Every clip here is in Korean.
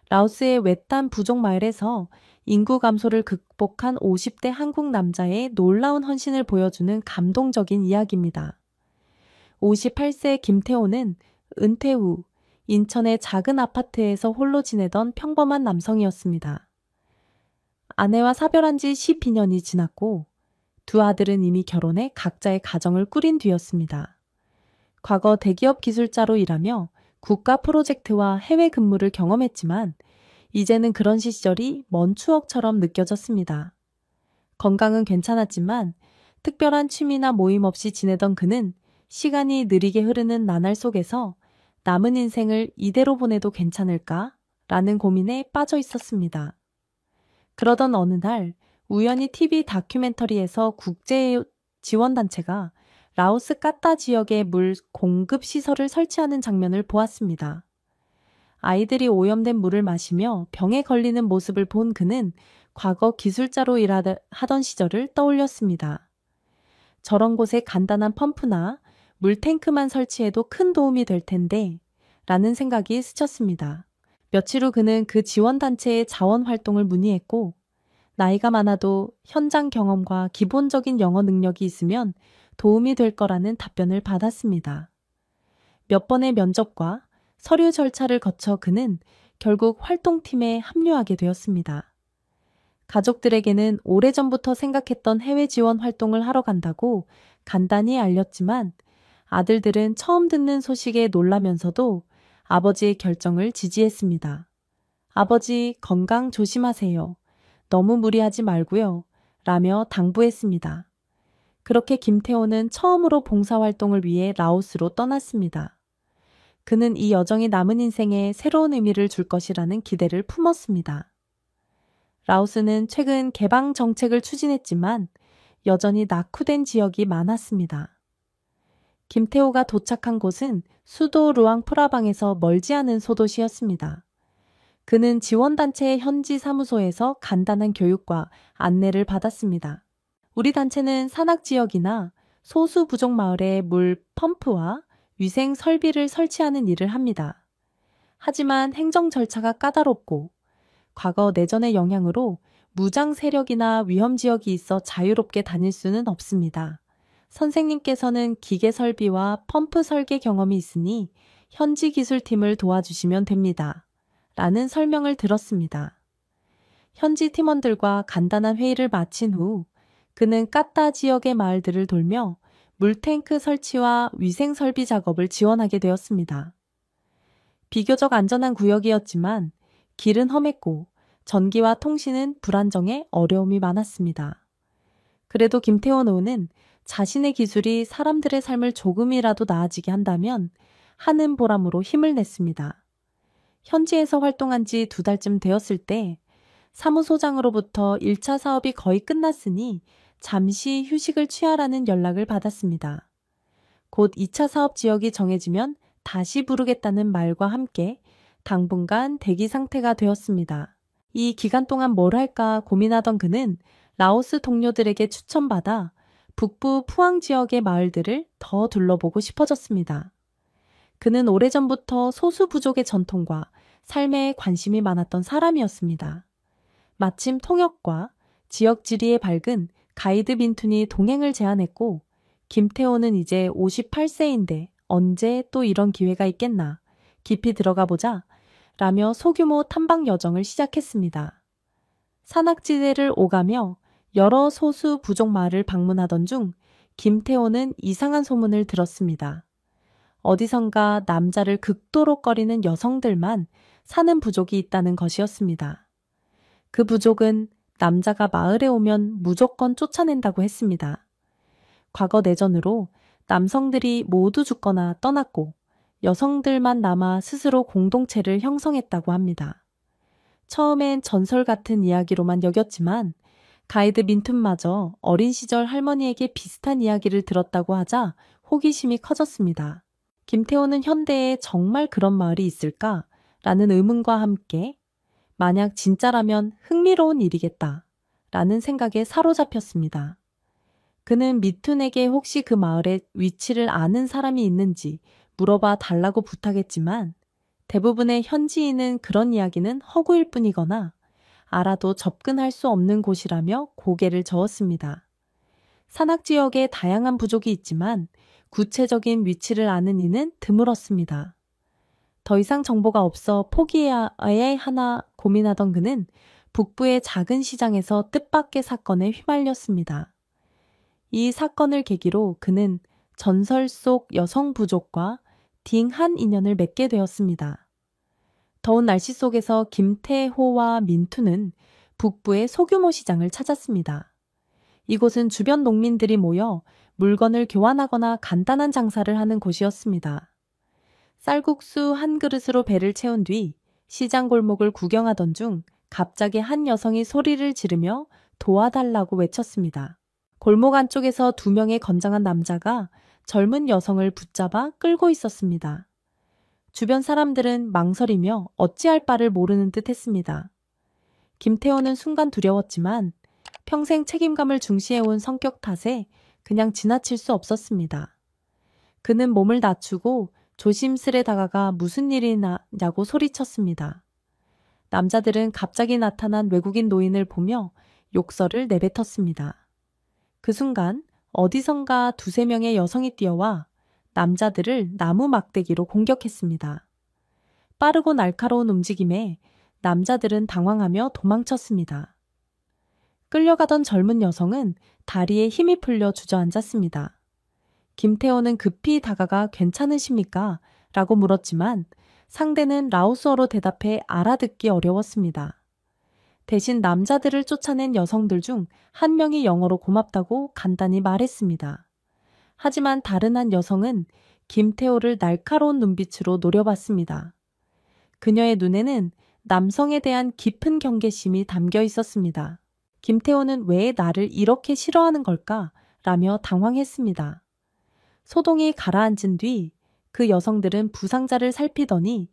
라오스의 외딴 부족 마을에서 인구 감소를 극복한 50대 한국 남자의 놀라운 헌신을 보여주는 감동적인 이야기입니다. 58세 김태호는 은퇴 후 인천의 작은 아파트에서 홀로 지내던 평범한 남성이었습니다. 아내와 사별한 지 12년이 지났고 두 아들은 이미 결혼해 각자의 가정을 꾸린 뒤였습니다. 과거 대기업 기술자로 일하며 국가 프로젝트와 해외 근무를 경험했지만 이제는 그런 시절이 먼 추억처럼 느껴졌습니다. 건강은 괜찮았지만 특별한 취미나 모임 없이 지내던 그는 시간이 느리게 흐르는 나날 속에서 남은 인생을 이대로 보내도 괜찮을까? 라는 고민에 빠져 있었습니다. 그러던 어느 날 우연히 TV 다큐멘터리에서 국제 지원단체가 라오스 까따 지역에 물 공급 시설을 설치하는 장면을 보았습니다. 아이들이 오염된 물을 마시며 병에 걸리는 모습을 본 그는 과거 기술자로 일하던 시절을 떠올렸습니다. 저런 곳에 간단한 펌프나 물탱크만 설치해도 큰 도움이 될 텐데 라는 생각이 스쳤습니다. 며칠 후 그는 그 지원단체의 자원활동을 문의했고 나이가 많아도 현장 경험과 기본적인 영어 능력이 있으면 도움이 될 거라는 답변을 받았습니다. 몇 번의 면접과 서류 절차를 거쳐 그는 결국 활동팀에 합류하게 되었습니다. 가족들에게는 오래전부터 생각했던 해외 지원 활동을 하러 간다고 간단히 알렸지만 아들들은 처음 듣는 소식에 놀라면서도 아버지의 결정을 지지했습니다. 아버지, 건강 조심하세요. 너무 무리하지 말고요. 라며 당부했습니다. 그렇게 김태호는 처음으로 봉사활동을 위해 라오스로 떠났습니다. 그는 이 여정이 남은 인생에 새로운 의미를 줄 것이라는 기대를 품었습니다. 라오스는 최근 개방 정책을 추진했지만 여전히 낙후된 지역이 많았습니다. 김태호가 도착한 곳은 수도 루앙프라방에서 멀지 않은 소도시였습니다. 그는 지원단체의 현지 사무소에서 간단한 교육과 안내를 받았습니다. 우리 단체는 산악지역이나 소수 부족 마을에 물 펌프와 위생 설비를 설치하는 일을 합니다. 하지만 행정 절차가 까다롭고 과거 내전의 영향으로 무장 세력이나 위험 지역이 있어 자유롭게 다닐 수는 없습니다. 선생님께서는 기계 설비와 펌프 설계 경험이 있으니 현지 기술팀을 도와주시면 됩니다. 라는 설명을 들었습니다. 현지 팀원들과 간단한 회의를 마친 후 그는 까따 지역의 마을들을 돌며 물탱크 설치와 위생 설비 작업을 지원하게 되었습니다. 비교적 안전한 구역이었지만 길은 험했고 전기와 통신은 불안정해 어려움이 많았습니다. 그래도 김태원 의원은 자신의 기술이 사람들의 삶을 조금이라도 나아지게 한다면 하는 보람으로 힘을 냈습니다. 현지에서 활동한 지 2달쯤 되었을 때 사무소장으로부터 1차 사업이 거의 끝났으니 잠시 휴식을 취하라는 연락을 받았습니다. 곧 2차 사업 지역이 정해지면 다시 부르겠다는 말과 함께 당분간 대기 상태가 되었습니다. 이 기간 동안 뭘 할까 고민하던 그는 라오스 동료들에게 추천받아 북부 푸앙 지역의 마을들을 더 둘러보고 싶어졌습니다. 그는 오래전부터 소수 부족의 전통과 삶에 관심이 많았던 사람이었습니다. 마침 통역과 지역 지리에 밝은 가이드 민툰이 동행을 제안했고 김태호는 이제 58세인데 언제 또 이런 기회가 있겠나 깊이 들어가 보자 라며 소규모 탐방 여정을 시작했습니다. 산악지대를 오가며 여러 소수 부족 마을을 방문하던 중 김태호는 이상한 소문을 들었습니다. 어디선가 남자를 극도로 꺼리는 여성들만 사는 부족이 있다는 것이었습니다. 그 부족은 남자가 마을에 오면 무조건 쫓아낸다고 했습니다. 과거 내전으로 남성들이 모두 죽거나 떠났고 여성들만 남아 스스로 공동체를 형성했다고 합니다. 처음엔 전설 같은 이야기로만 여겼지만 가이드 민툰마저 어린 시절 할머니에게 비슷한 이야기를 들었다고 하자 호기심이 커졌습니다. 김태호는 현대에 정말 그런 마을이 있을까? 라는 의문과 함께 만약 진짜라면 흥미로운 일이겠다 라는 생각에 사로잡혔습니다. 그는 미툰에게 혹시 그 마을의 위치를 아는 사람이 있는지 물어봐 달라고 부탁했지만 대부분의 현지인은 그런 이야기는 허구일 뿐이거나 알아도 접근할 수 없는 곳이라며 고개를 저었습니다. 산악 지역에 다양한 부족이 있지만 구체적인 위치를 아는 이는 드물었습니다. 더 이상 정보가 없어 포기해야 하나 고민하던 그는 북부의 작은 시장에서 뜻밖의 사건에 휘말렸습니다. 이 사건을 계기로 그는 전설 속 여성 부족과 딩한 인연을 맺게 되었습니다. 더운 날씨 속에서 김태호와 민투는 북부의 소규모 시장을 찾았습니다. 이곳은 주변 농민들이 모여 물건을 교환하거나 간단한 장사를 하는 곳이었습니다. 쌀국수 한 그릇으로 배를 채운 뒤 시장 골목을 구경하던 중 갑자기 한 여성이 소리를 지르며 도와달라고 외쳤습니다. 골목 안쪽에서 2명의 건장한 남자가 젊은 여성을 붙잡아 끌고 있었습니다. 주변 사람들은 망설이며 어찌할 바를 모르는 듯 했습니다. 김태호는 순간 두려웠지만 평생 책임감을 중시해온 성격 탓에 그냥 지나칠 수 없었습니다. 그는 몸을 낮추고 조심스레 다가가 무슨 일이냐고 소리쳤습니다. 남자들은 갑자기 나타난 외국인 노인을 보며 욕설을 내뱉었습니다. 그 순간 어디선가 2~3명의 여성이 뛰어와 남자들을 나무 막대기로 공격했습니다. 빠르고 날카로운 움직임에 남자들은 당황하며 도망쳤습니다. 끌려가던 젊은 여성은 다리에 힘이 풀려 주저앉았습니다. 김태호는 급히 다가가 괜찮으십니까? 라고 물었지만 상대는 라오스어로 대답해 알아듣기 어려웠습니다. 대신 남자들을 쫓아낸 여성들 중 한 명이 영어로 고맙다고 간단히 말했습니다. 하지만 다른 한 여성은 김태호를 날카로운 눈빛으로 노려봤습니다. 그녀의 눈에는 남성에 대한 깊은 경계심이 담겨 있었습니다. 김태호는 왜 나를 이렇게 싫어하는 걸까? 라며 당황했습니다. 소동이 가라앉은 뒤 그 여성들은 부상자를 살피더니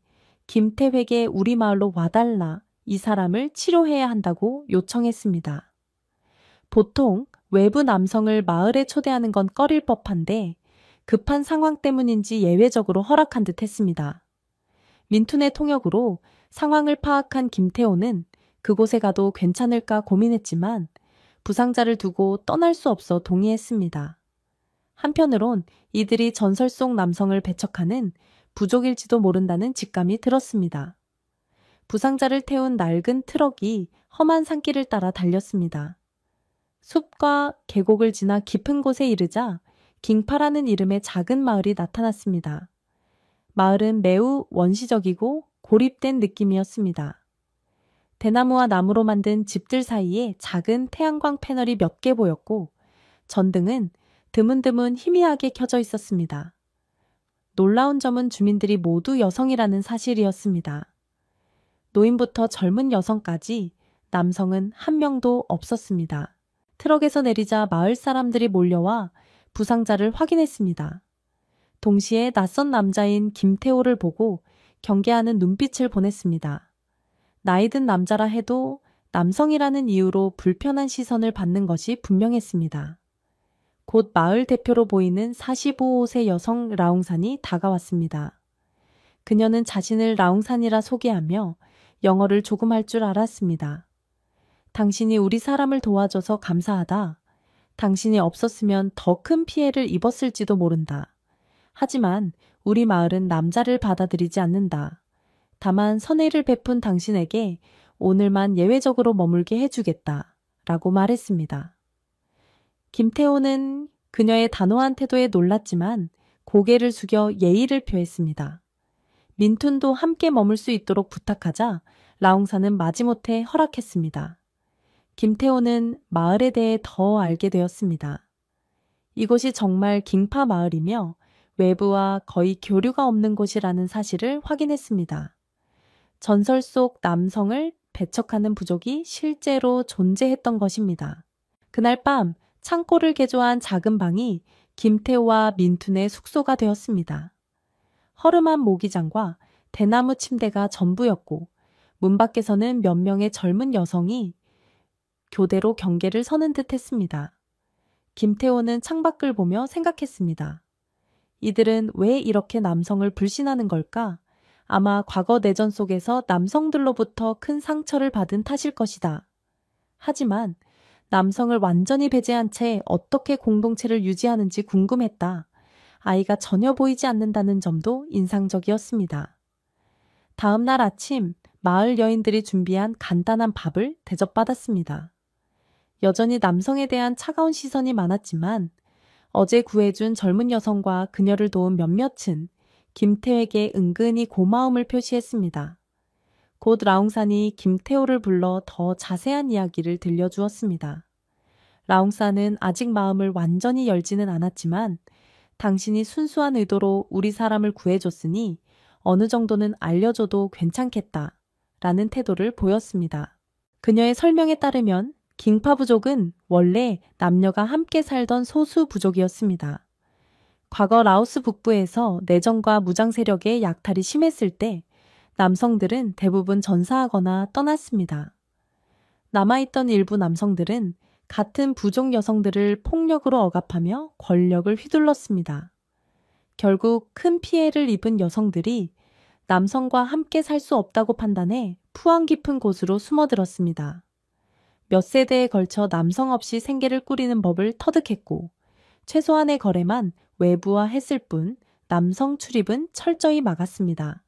김태회에게 우리 마을로 와달라, 이 사람을 치료해야 한다고 요청했습니다. 보통 외부 남성을 마을에 초대하는 건 꺼릴 법한데 급한 상황 때문인지 예외적으로 허락한 듯 했습니다. 민툰의 통역으로 상황을 파악한 김태호는 그곳에 가도 괜찮을까 고민했지만 부상자를 두고 떠날 수 없어 동의했습니다. 한편으론 이들이 전설 속 남성을 배척하는 부족일지도 모른다는 직감이 들었습니다. 부상자를 태운 낡은 트럭이 험한 산길을 따라 달렸습니다. 숲과 계곡을 지나 깊은 곳에 이르자 깅파라는 이름의 작은 마을이 나타났습니다. 마을은 매우 원시적이고 고립된 느낌이었습니다. 대나무와 나무로 만든 집들 사이에 작은 태양광 패널이 몇 개 보였고 전등은 드문드문 희미하게 켜져 있었습니다. 놀라운 점은 주민들이 모두 여성이라는 사실이었습니다. 노인부터 젊은 여성까지 남성은 한 명도 없었습니다. 트럭에서 내리자 마을 사람들이 몰려와 부상자를 확인했습니다. 동시에 낯선 남자인 김태호를 보고 경계하는 눈빛을 보냈습니다. 나이든 남자라 해도 남성이라는 이유로 불편한 시선을 받는 것이 분명했습니다. 곧 마을 대표로 보이는 45세 여성 라웅산이 다가왔습니다. 그녀는 자신을 라웅산이라 소개하며 영어를 조금 할 줄 알았습니다. 당신이 우리 사람을 도와줘서 감사하다. 당신이 없었으면 더 큰 피해를 입었을지도 모른다. 하지만 우리 마을은 남자를 받아들이지 않는다. 다만 선의를 베푼 당신에게 오늘만 예외적으로 머물게 해주겠다. 라고 말했습니다. 김태호는 그녀의 단호한 태도에 놀랐지만 고개를 숙여 예의를 표했습니다. 민툰도 함께 머물 수 있도록 부탁하자 라웅사는 마지못해 허락했습니다. 김태호는 마을에 대해 더 알게 되었습니다. 이곳이 정말 깅파 마을이며 외부와 거의 교류가 없는 곳이라는 사실을 확인했습니다. 전설 속 남성을 배척하는 부족이 실제로 존재했던 것입니다. 그날 밤 창고를 개조한 작은 방이 김태호와 민툰의 숙소가 되었습니다. 허름한 모기장과 대나무 침대가 전부였고 문 밖에서는 몇 명의 젊은 여성이 교대로 경계를 서는 듯 했습니다. 김태호는 창밖을 보며 생각했습니다. 이들은 왜 이렇게 남성을 불신하는 걸까? 아마 과거 내전 속에서 남성들로부터 큰 상처를 받은 탓일 것이다. 하지만 남성을 완전히 배제한 채 어떻게 공동체를 유지하는지 궁금했다. 아이가 전혀 보이지 않는다는 점도 인상적이었습니다. 다음 날 아침 마을 여인들이 준비한 간단한 밥을 대접받았습니다. 여전히 남성에 대한 차가운 시선이 많았지만 어제 구해준 젊은 여성과 그녀를 도운 몇몇은 김태호에게 은근히 고마움을 표시했습니다. 곧 라웅산이 김태호를 불러 더 자세한 이야기를 들려주었습니다. 라웅산은 아직 마음을 완전히 열지는 않았지만 당신이 순수한 의도로 우리 사람을 구해줬으니 어느 정도는 알려줘도 괜찮겠다 라는 태도를 보였습니다. 그녀의 설명에 따르면 깅파 부족은 원래 남녀가 함께 살던 소수 부족이었습니다. 과거 라오스 북부에서 내전과 무장 세력의 약탈이 심했을 때 남성들은 대부분 전사하거나 떠났습니다. 남아있던 일부 남성들은 같은 부족 여성들을 폭력으로 억압하며 권력을 휘둘렀습니다. 결국 큰 피해를 입은 여성들이 남성과 함께 살 수 없다고 판단해 푸안 깊은 곳으로 숨어들었습니다. 몇 세대에 걸쳐 남성 없이 생계를 꾸리는 법을 터득했고 최소한의 거래만 외부화했을 뿐 남성 출입은 철저히 막았습니다.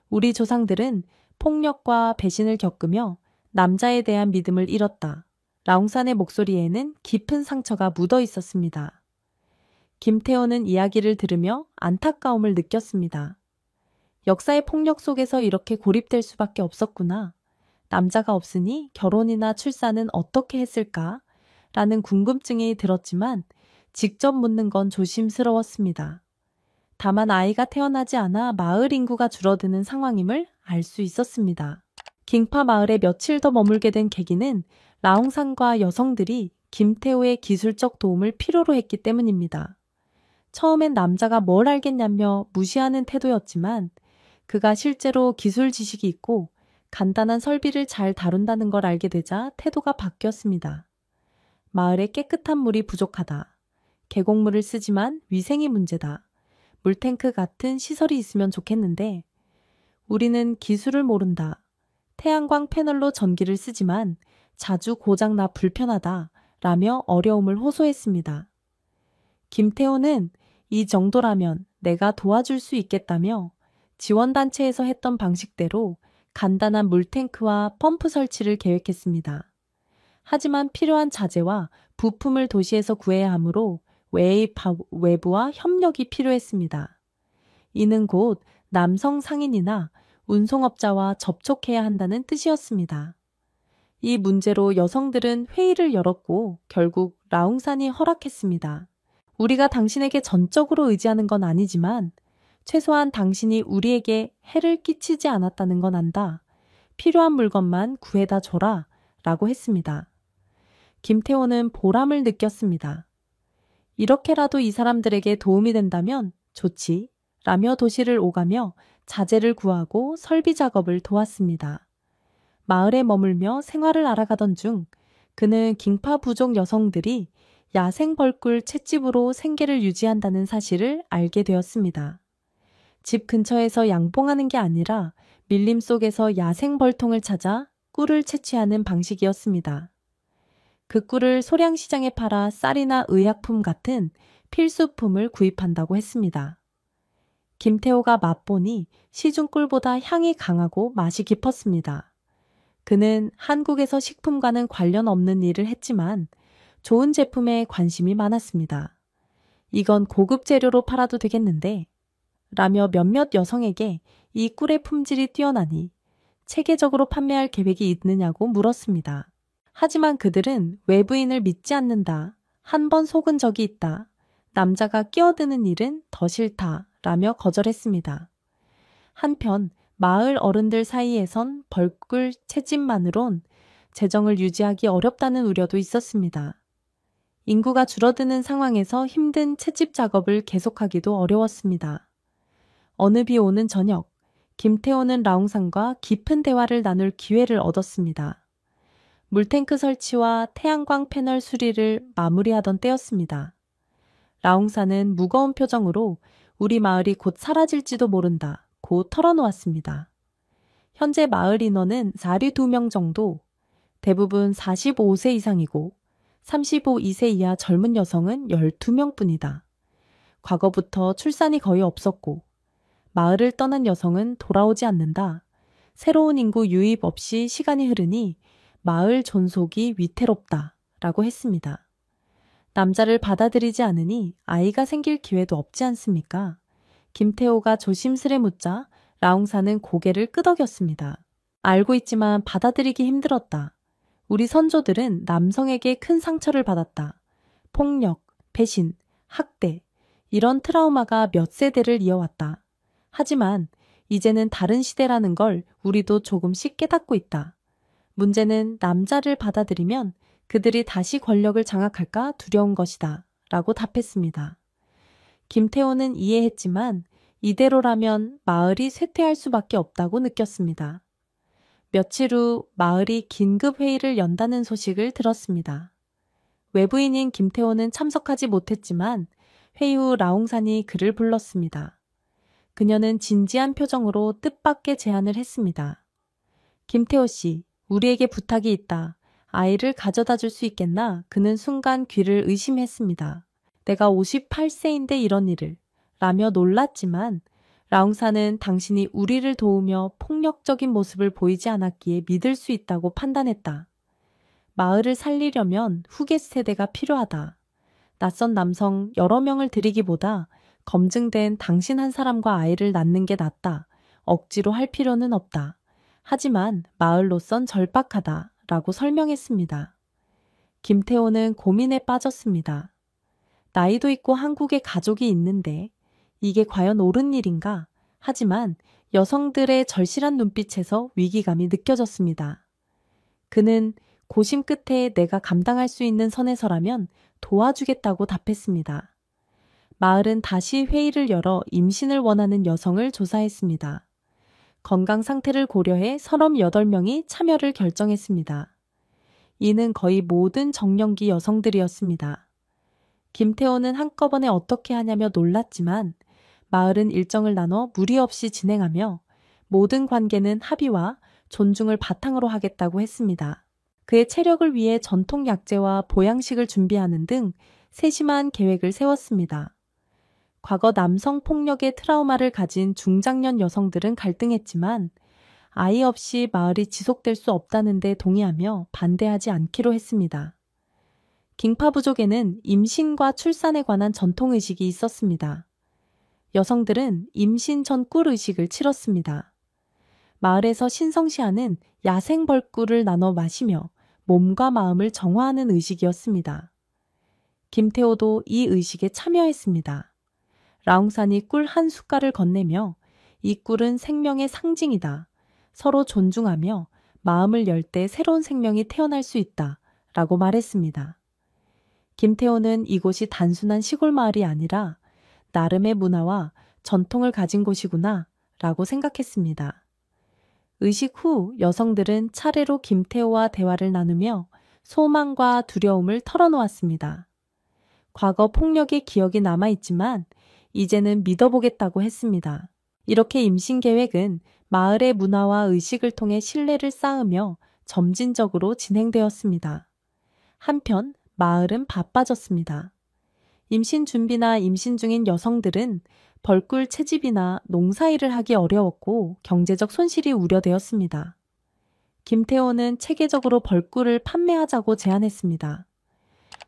우리 조상들은 폭력과 배신을 겪으며 남자에 대한 믿음을 잃었다. 라웅산의 목소리에는 깊은 상처가 묻어 있었습니다. 김태호는 이야기를 들으며 안타까움을 느꼈습니다. 역사의 폭력 속에서 이렇게 고립될 수밖에 없었구나. 남자가 없으니 결혼이나 출산은 어떻게 했을까? 라는 궁금증이 들었지만 직접 묻는 건 조심스러웠습니다. 다만 아이가 태어나지 않아 마을 인구가 줄어드는 상황임을 알 수 있었습니다. 깅파 마을에 며칠 더 머물게 된 계기는 라옹산과 여성들이 김태호의 기술적 도움을 필요로 했기 때문입니다. 처음엔 남자가 뭘 알겠냐며 무시하는 태도였지만 그가 실제로 기술 지식이 있고 간단한 설비를 잘 다룬다는 걸 알게 되자 태도가 바뀌었습니다. 마을에 깨끗한 물이 부족하다. 계곡물을 쓰지만 위생이 문제다. 물탱크 같은 시설이 있으면 좋겠는데 우리는 기술을 모른다. 태양광 패널로 전기를 쓰지만 자주 고장나 불편하다. 라며 어려움을 호소했습니다. 김태호는 이 정도라면 내가 도와줄 수 있겠다며 지원단체에서 했던 방식대로 간단한 물탱크와 펌프 설치를 계획했습니다. 하지만 필요한 자재와 부품을 도시에서 구해야 하므로 외부와 협력이 필요했습니다. 이는 곧 남성 상인이나 운송업자와 접촉해야 한다는 뜻이었습니다. 이 문제로 여성들은 회의를 열었고 결국 라웅산이 허락했습니다. 우리가 당신에게 전적으로 의지하는 건 아니지만 최소한 당신이 우리에게 해를 끼치지 않았다는 건 안다. 필요한 물건만 구해다 줘라 라고 했습니다. 김태호는 보람을 느꼈습니다. 이렇게라도 이 사람들에게 도움이 된다면 좋지 라며 도시를 오가며 자재를 구하고 설비 작업을 도왔습니다. 마을에 머물며 생활을 알아가던 중 그는 깅파 부족 여성들이 야생 벌꿀 찻집으로 생계를 유지한다는 사실을 알게 되었습니다. 집 근처에서 양봉하는 게 아니라 밀림 속에서 야생 벌통을 찾아 꿀을 채취하는 방식이었습니다. 그 꿀을 소량시장에 팔아 쌀이나 의약품 같은 필수품을 구입한다고 했습니다. 김태호가 맛보니 시중꿀보다 향이 강하고 맛이 깊었습니다. 그는 한국에서 식품과는 관련 없는 일을 했지만 좋은 제품에 관심이 많았습니다. 이건 고급 재료로 팔아도 되겠는데? 라며 몇몇 여성에게 이 꿀의 품질이 뛰어나니 체계적으로 판매할 계획이 있느냐고 물었습니다. 하지만 그들은 외부인을 믿지 않는다. 한 번 속은 적이 있다. 남자가 끼어드는 일은 더 싫다. 라며 거절했습니다. 한편 마을 어른들 사이에선 벌꿀 채집만으론 재정을 유지하기 어렵다는 우려도 있었습니다. 인구가 줄어드는 상황에서 힘든 채집 작업을 계속하기도 어려웠습니다. 어느 비 오는 저녁, 김태호는 라옹산과 깊은 대화를 나눌 기회를 얻었습니다. 물탱크 설치와 태양광 패널 수리를 마무리하던 때였습니다. 라옹산은 무거운 표정으로 우리 마을이 곧 사라질지도 모른다 않고 털어놓았습니다. 현재 마을 인원은 42명 정도, 대부분 45세 이상이고 35세 이하 젊은 여성은 12명뿐이다. 과거부터 출산이 거의 없었고 마을을 떠난 여성은 돌아오지 않는다. 새로운 인구 유입 없이 시간이 흐르니 마을 존속이 위태롭다 라고 했습니다. 남자를 받아들이지 않으니 아이가 생길 기회도 없지 않습니까? 김태호가 조심스레 묻자 라옹사는 고개를 끄덕였습니다. 알고 있지만 받아들이기 힘들었다. 우리 선조들은 남성에게 큰 상처를 받았다. 폭력, 배신, 학대, 이런 트라우마가 몇 세대를 이어왔다. 하지만 이제는 다른 시대라는 걸 우리도 조금씩 깨닫고 있다. 문제는 남자를 받아들이면 그들이 다시 권력을 장악할까 두려운 것이다. 라고 답했습니다. 김태호는 이해했지만 이대로라면 마을이 쇠퇴할 수밖에 없다고 느꼈습니다. 며칠 후 마을이 긴급회의를 연다는 소식을 들었습니다. 외부인인 김태호는 참석하지 못했지만 회의 후 라옹산이 그를 불렀습니다. 그녀는 진지한 표정으로 뜻밖의 제안을 했습니다. 김태호 씨, 우리에게 부탁이 있다. 아이를 가져다 줄 수 있겠나? 그는 순간 귀를 의심했습니다. 내가 58세인데 이런 일을 라며 놀랐지만 라옹사는 당신이 우리를 도우며 폭력적인 모습을 보이지 않았기에 믿을 수 있다고 판단했다. 마을을 살리려면 후계 세대가 필요하다. 낯선 남성 여러 명을 들이기보다 검증된 당신 한 사람과 아이를 낳는 게 낫다. 억지로 할 필요는 없다. 하지만 마을로선 절박하다. 라고 설명했습니다. 김태호는 고민에 빠졌습니다. 나이도 있고 한국에 가족이 있는데 이게 과연 옳은 일인가? 하지만 여성들의 절실한 눈빛에서 위기감이 느껴졌습니다. 그는 고심 끝에 내가 감당할 수 있는 선에서라면 도와주겠다고 답했습니다. 마을은 다시 회의를 열어 임신을 원하는 여성을 조사했습니다. 건강 상태를 고려해 38명이 참여를 결정했습니다. 이는 거의 모든 정년기 여성들이었습니다. 김태호는 한꺼번에 어떻게 하냐며 놀랐지만 마을은 일정을 나눠 무리 없이 진행하며 모든 관계는 합의와 존중을 바탕으로 하겠다고 했습니다. 그의 체력을 위해 전통 약재와 보양식을 준비하는 등 세심한 계획을 세웠습니다. 과거 남성 폭력의 트라우마를 가진 중장년 여성들은 갈등했지만 아이 없이 마을이 지속될 수 없다는 데 동의하며 반대하지 않기로 했습니다. 깅파 부족에는 임신과 출산에 관한 전통의식이 있었습니다. 여성들은 임신 전 꿀의식을 치렀습니다. 마을에서 신성시하는 야생 벌꿀을 나눠 마시며 몸과 마음을 정화하는 의식이었습니다. 김태호도 이 의식에 참여했습니다. 라옹산이 꿀 한 숟갈을 건네며 이 꿀은 생명의 상징이다. 서로 존중하며 마음을 열 때 새로운 생명이 태어날 수 있다. 라고 말했습니다. 김태호는 이곳이 단순한 시골 마을이 아니라 나름의 문화와 전통을 가진 곳이구나 라고 생각했습니다. 의식 후 여성들은 차례로 김태호와 대화를 나누며 소망과 두려움을 털어놓았습니다. 과거 폭력의 기억이 남아있지만 이제는 믿어보겠다고 했습니다. 이렇게 임신 계획은 마을의 문화와 의식을 통해 신뢰를 쌓으며 점진적으로 진행되었습니다. 한편 마을은 바빠졌습니다. 임신 준비나 임신 중인 여성들은 벌꿀 채집이나 농사일을 하기 어려웠고 경제적 손실이 우려되었습니다. 김태호는 체계적으로 벌꿀을 판매하자고 제안했습니다.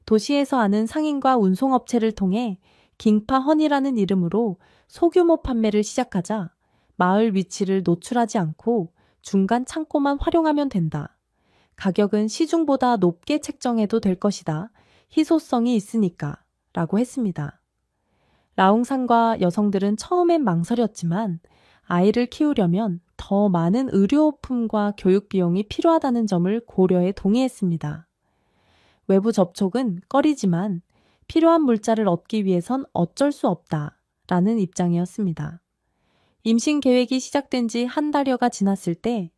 도시에서 아는 상인과 운송업체를 통해 깅파 허니라는 이름으로 소규모 판매를 시작하자 마을 위치를 노출하지 않고 중간 창고만 활용하면 된다. 가격은 시중보다 높게 책정해도 될 것이다. 희소성이 있으니까 라고 했습니다. 라옹산과 여성들은 처음엔 망설였지만 아이를 키우려면 더 많은 의료품과 교육 비용이 필요하다는 점을 고려해 동의했습니다. 외부 접촉은 꺼리지만 필요한 물자를 얻기 위해선 어쩔 수 없다라는 입장이었습니다. 임신 계획이 시작된 지 한 달여가 지났을 때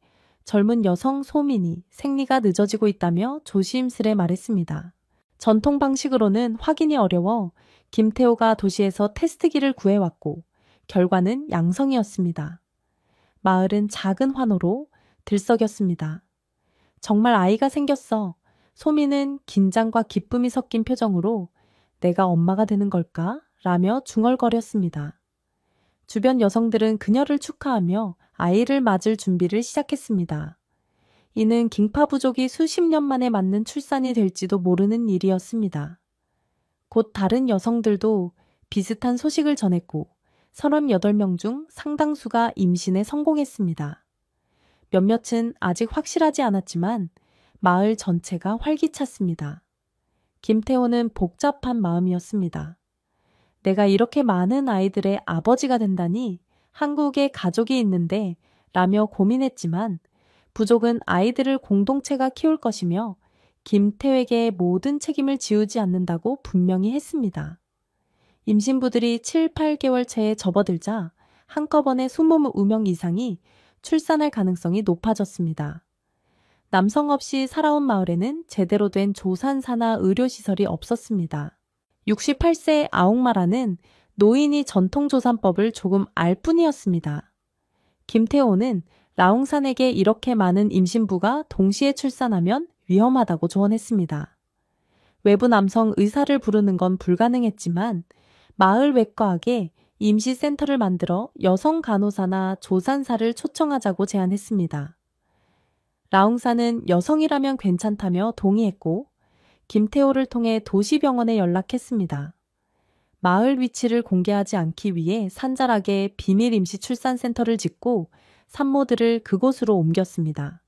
젊은 여성 소민이 생리가 늦어지고 있다며 조심스레 말했습니다. 전통 방식으로는 확인이 어려워 김태호가 도시에서 테스트기를 구해왔고 결과는 양성이었습니다. 마을은 작은 환호로 들썩였습니다. 정말 아이가 생겼어. 소미는 긴장과 기쁨이 섞인 표정으로 내가 엄마가 되는 걸까? 라며 중얼거렸습니다. 주변 여성들은 그녀를 축하하며 아이를 맞을 준비를 시작했습니다. 이는 깅파 부족이 수십 년 만에 맞는 출산이 될지도 모르는 일이었습니다. 곧 다른 여성들도 비슷한 소식을 전했고 38명 중 상당수가 임신에 성공했습니다. 몇몇은 아직 확실하지 않았지만 마을 전체가 활기찼습니다. 김태호는 복잡한 마음이었습니다. 내가 이렇게 많은 아이들의 아버지가 된다니 한국에 가족이 있는데 라며 고민했지만 부족은 아이들을 공동체가 키울 것이며 김태호에게 모든 책임을 지우지 않는다고 분명히 했습니다. 임신부들이 7, 8개월 차에 접어들자 한꺼번에 20명 이상이 출산할 가능성이 높아졌습니다. 남성 없이 살아온 마을에는 제대로 된 조산사나 의료시설이 없었습니다. 68세 아옥마라는 노인이 전통조산법을 조금 알 뿐이었습니다. 김태호는 라옹산에게 이렇게 많은 임신부가 동시에 출산하면 위험하다고 조언했습니다. 외부 남성 의사를 부르는 건 불가능했지만 마을 외과학에 임시센터를 만들어 여성 간호사나 조산사를 초청하자고 제안했습니다. 라옹산은 여성이라면 괜찮다며 동의했고 김태호를 통해 도시병원에 연락했습니다. 마을 위치를 공개하지 않기 위해 산잘하게 비밀 임시 출산센터를 짓고 산모들을 그곳으로 옮겼습니다.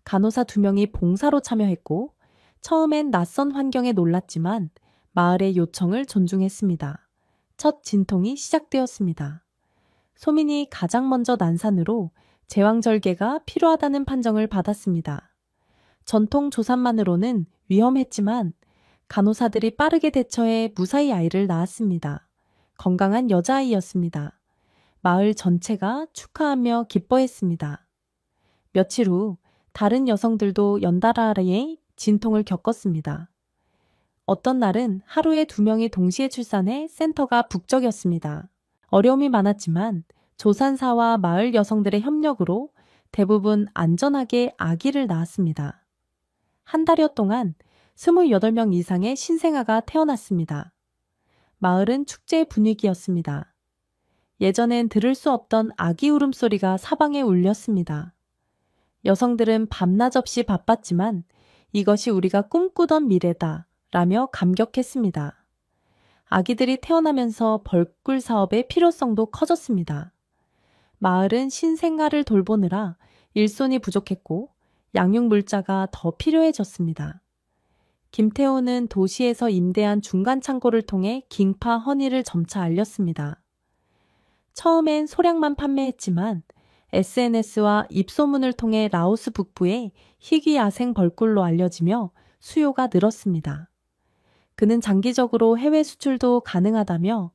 간호사 2명이 봉사로 참여했고 처음엔 낯선 환경에 놀랐지만 마을의 요청을 존중했습니다. 첫 진통이 시작되었습니다. 소민이 가장 먼저 난산으로 제왕절개가 필요하다는 판정을 받았습니다. 전통 조산만으로는 위험했지만 간호사들이 빠르게 대처해 무사히 아이를 낳았습니다. 건강한 여자아이였습니다. 마을 전체가 축하하며 기뻐했습니다. 며칠 후 다른 여성들도 연달아의 진통을 겪었습니다. 어떤 날은 하루에 2명이 동시에 출산해 센터가 북적였습니다. 어려움이 많았지만 조산사와 마을 여성들의 협력으로 대부분 안전하게 아기를 낳았습니다. 한 달여 동안 28명 이상의 신생아가 태어났습니다. 마을은 축제 분위기였습니다. 예전엔 들을 수 없던 아기 울음소리가 사방에 울렸습니다. 여성들은 밤낮 없이 바빴지만 이것이 우리가 꿈꾸던 미래다 라며 감격했습니다. 아기들이 태어나면서 벌꿀 사업의 필요성도 커졌습니다. 마을은 신생아를 돌보느라 일손이 부족했고 양육 물자가 더 필요해졌습니다. 김태호는 도시에서 임대한 중간 창고를 통해 깅파 허니를 점차 알렸습니다. 처음엔 소량만 판매했지만 SNS와 입소문을 통해 라오스 북부의 희귀야생 벌꿀로 알려지며 수요가 늘었습니다. 그는 장기적으로 해외 수출도 가능하다며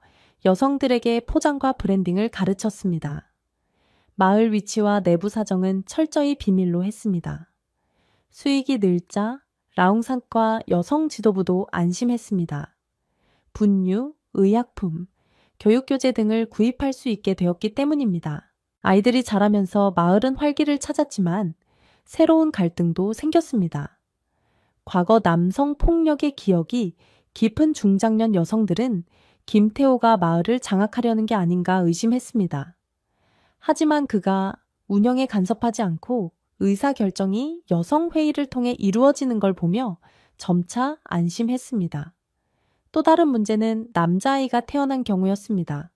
여성들에게 포장과 브랜딩을 가르쳤습니다. 마을 위치와 내부 사정은 철저히 비밀로 했습니다. 수익이 늘자 라옹산과 여성 지도부도 안심했습니다. 분유, 의약품, 교육교재 등을 구입할 수 있게 되었기 때문입니다. 아이들이 자라면서 마을은 활기를 찾았지만 새로운 갈등도 생겼습니다. 과거 남성 폭력의 기억이 깊은 중장년 여성들은 김태호가 마을을 장악하려는 게 아닌가 의심했습니다. 하지만 그가 운영에 간섭하지 않고 의사결정이 여성회의를 통해 이루어지는 걸 보며 점차 안심했습니다. 또 다른 문제는 남자아이가 태어난 경우였습니다.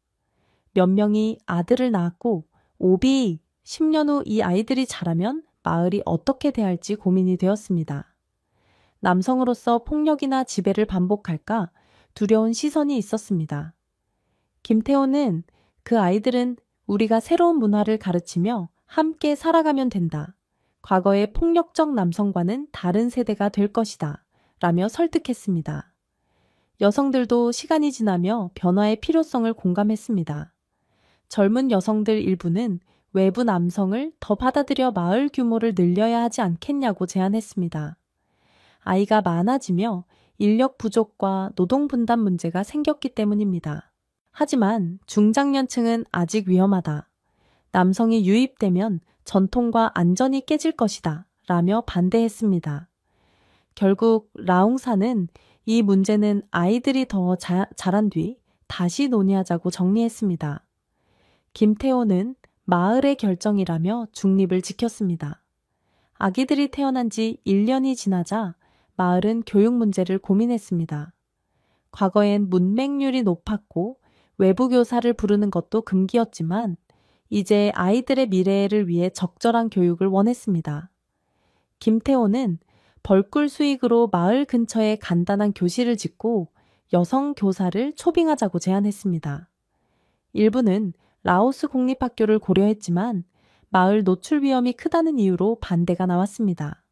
몇 명이 아들을 낳았고 오비 10년 후 이 아이들이 자라면 마을이 어떻게 대할지 고민이 되었습니다. 남성으로서 폭력이나 지배를 반복할까 두려운 시선이 있었습니다. 김태호는 그 아이들은 우리가 새로운 문화를 가르치며 함께 살아가면 된다. 과거의 폭력적 남성과는 다른 세대가 될 것이다. 라며 설득했습니다. 여성들도 시간이 지나며 변화의 필요성을 공감했습니다. 젊은 여성들 일부는 외부 남성을 더 받아들여 마을 규모를 늘려야 하지 않겠냐고 제안했습니다. 아이가 많아지며 인력 부족과 노동 분담 문제가 생겼기 때문입니다. 하지만 중장년층은 아직 위험하다. 남성이 유입되면 전통과 안전이 깨질 것이다 라며 반대했습니다. 결국 라옹사는 이 문제는 아이들이 더 자란 뒤 다시 논의하자고 정리했습니다. 김태호는 마을의 결정이라며 중립을 지켰습니다. 아기들이 태어난 지 1년이 지나자 마을은 교육 문제를 고민했습니다. 과거엔 문맹률이 높았고 외부 교사를 부르는 것도 금기였지만 이제 아이들의 미래를 위해 적절한 교육을 원했습니다. 김태호는 벌꿀 수익으로 마을 근처에 간단한 교실을 짓고 여성 교사를 초빙하자고 제안했습니다. 일부는 라오스 공립학교를 고려했지만 마을 노출 위험이 크다는 이유로 반대가 나왔습니다.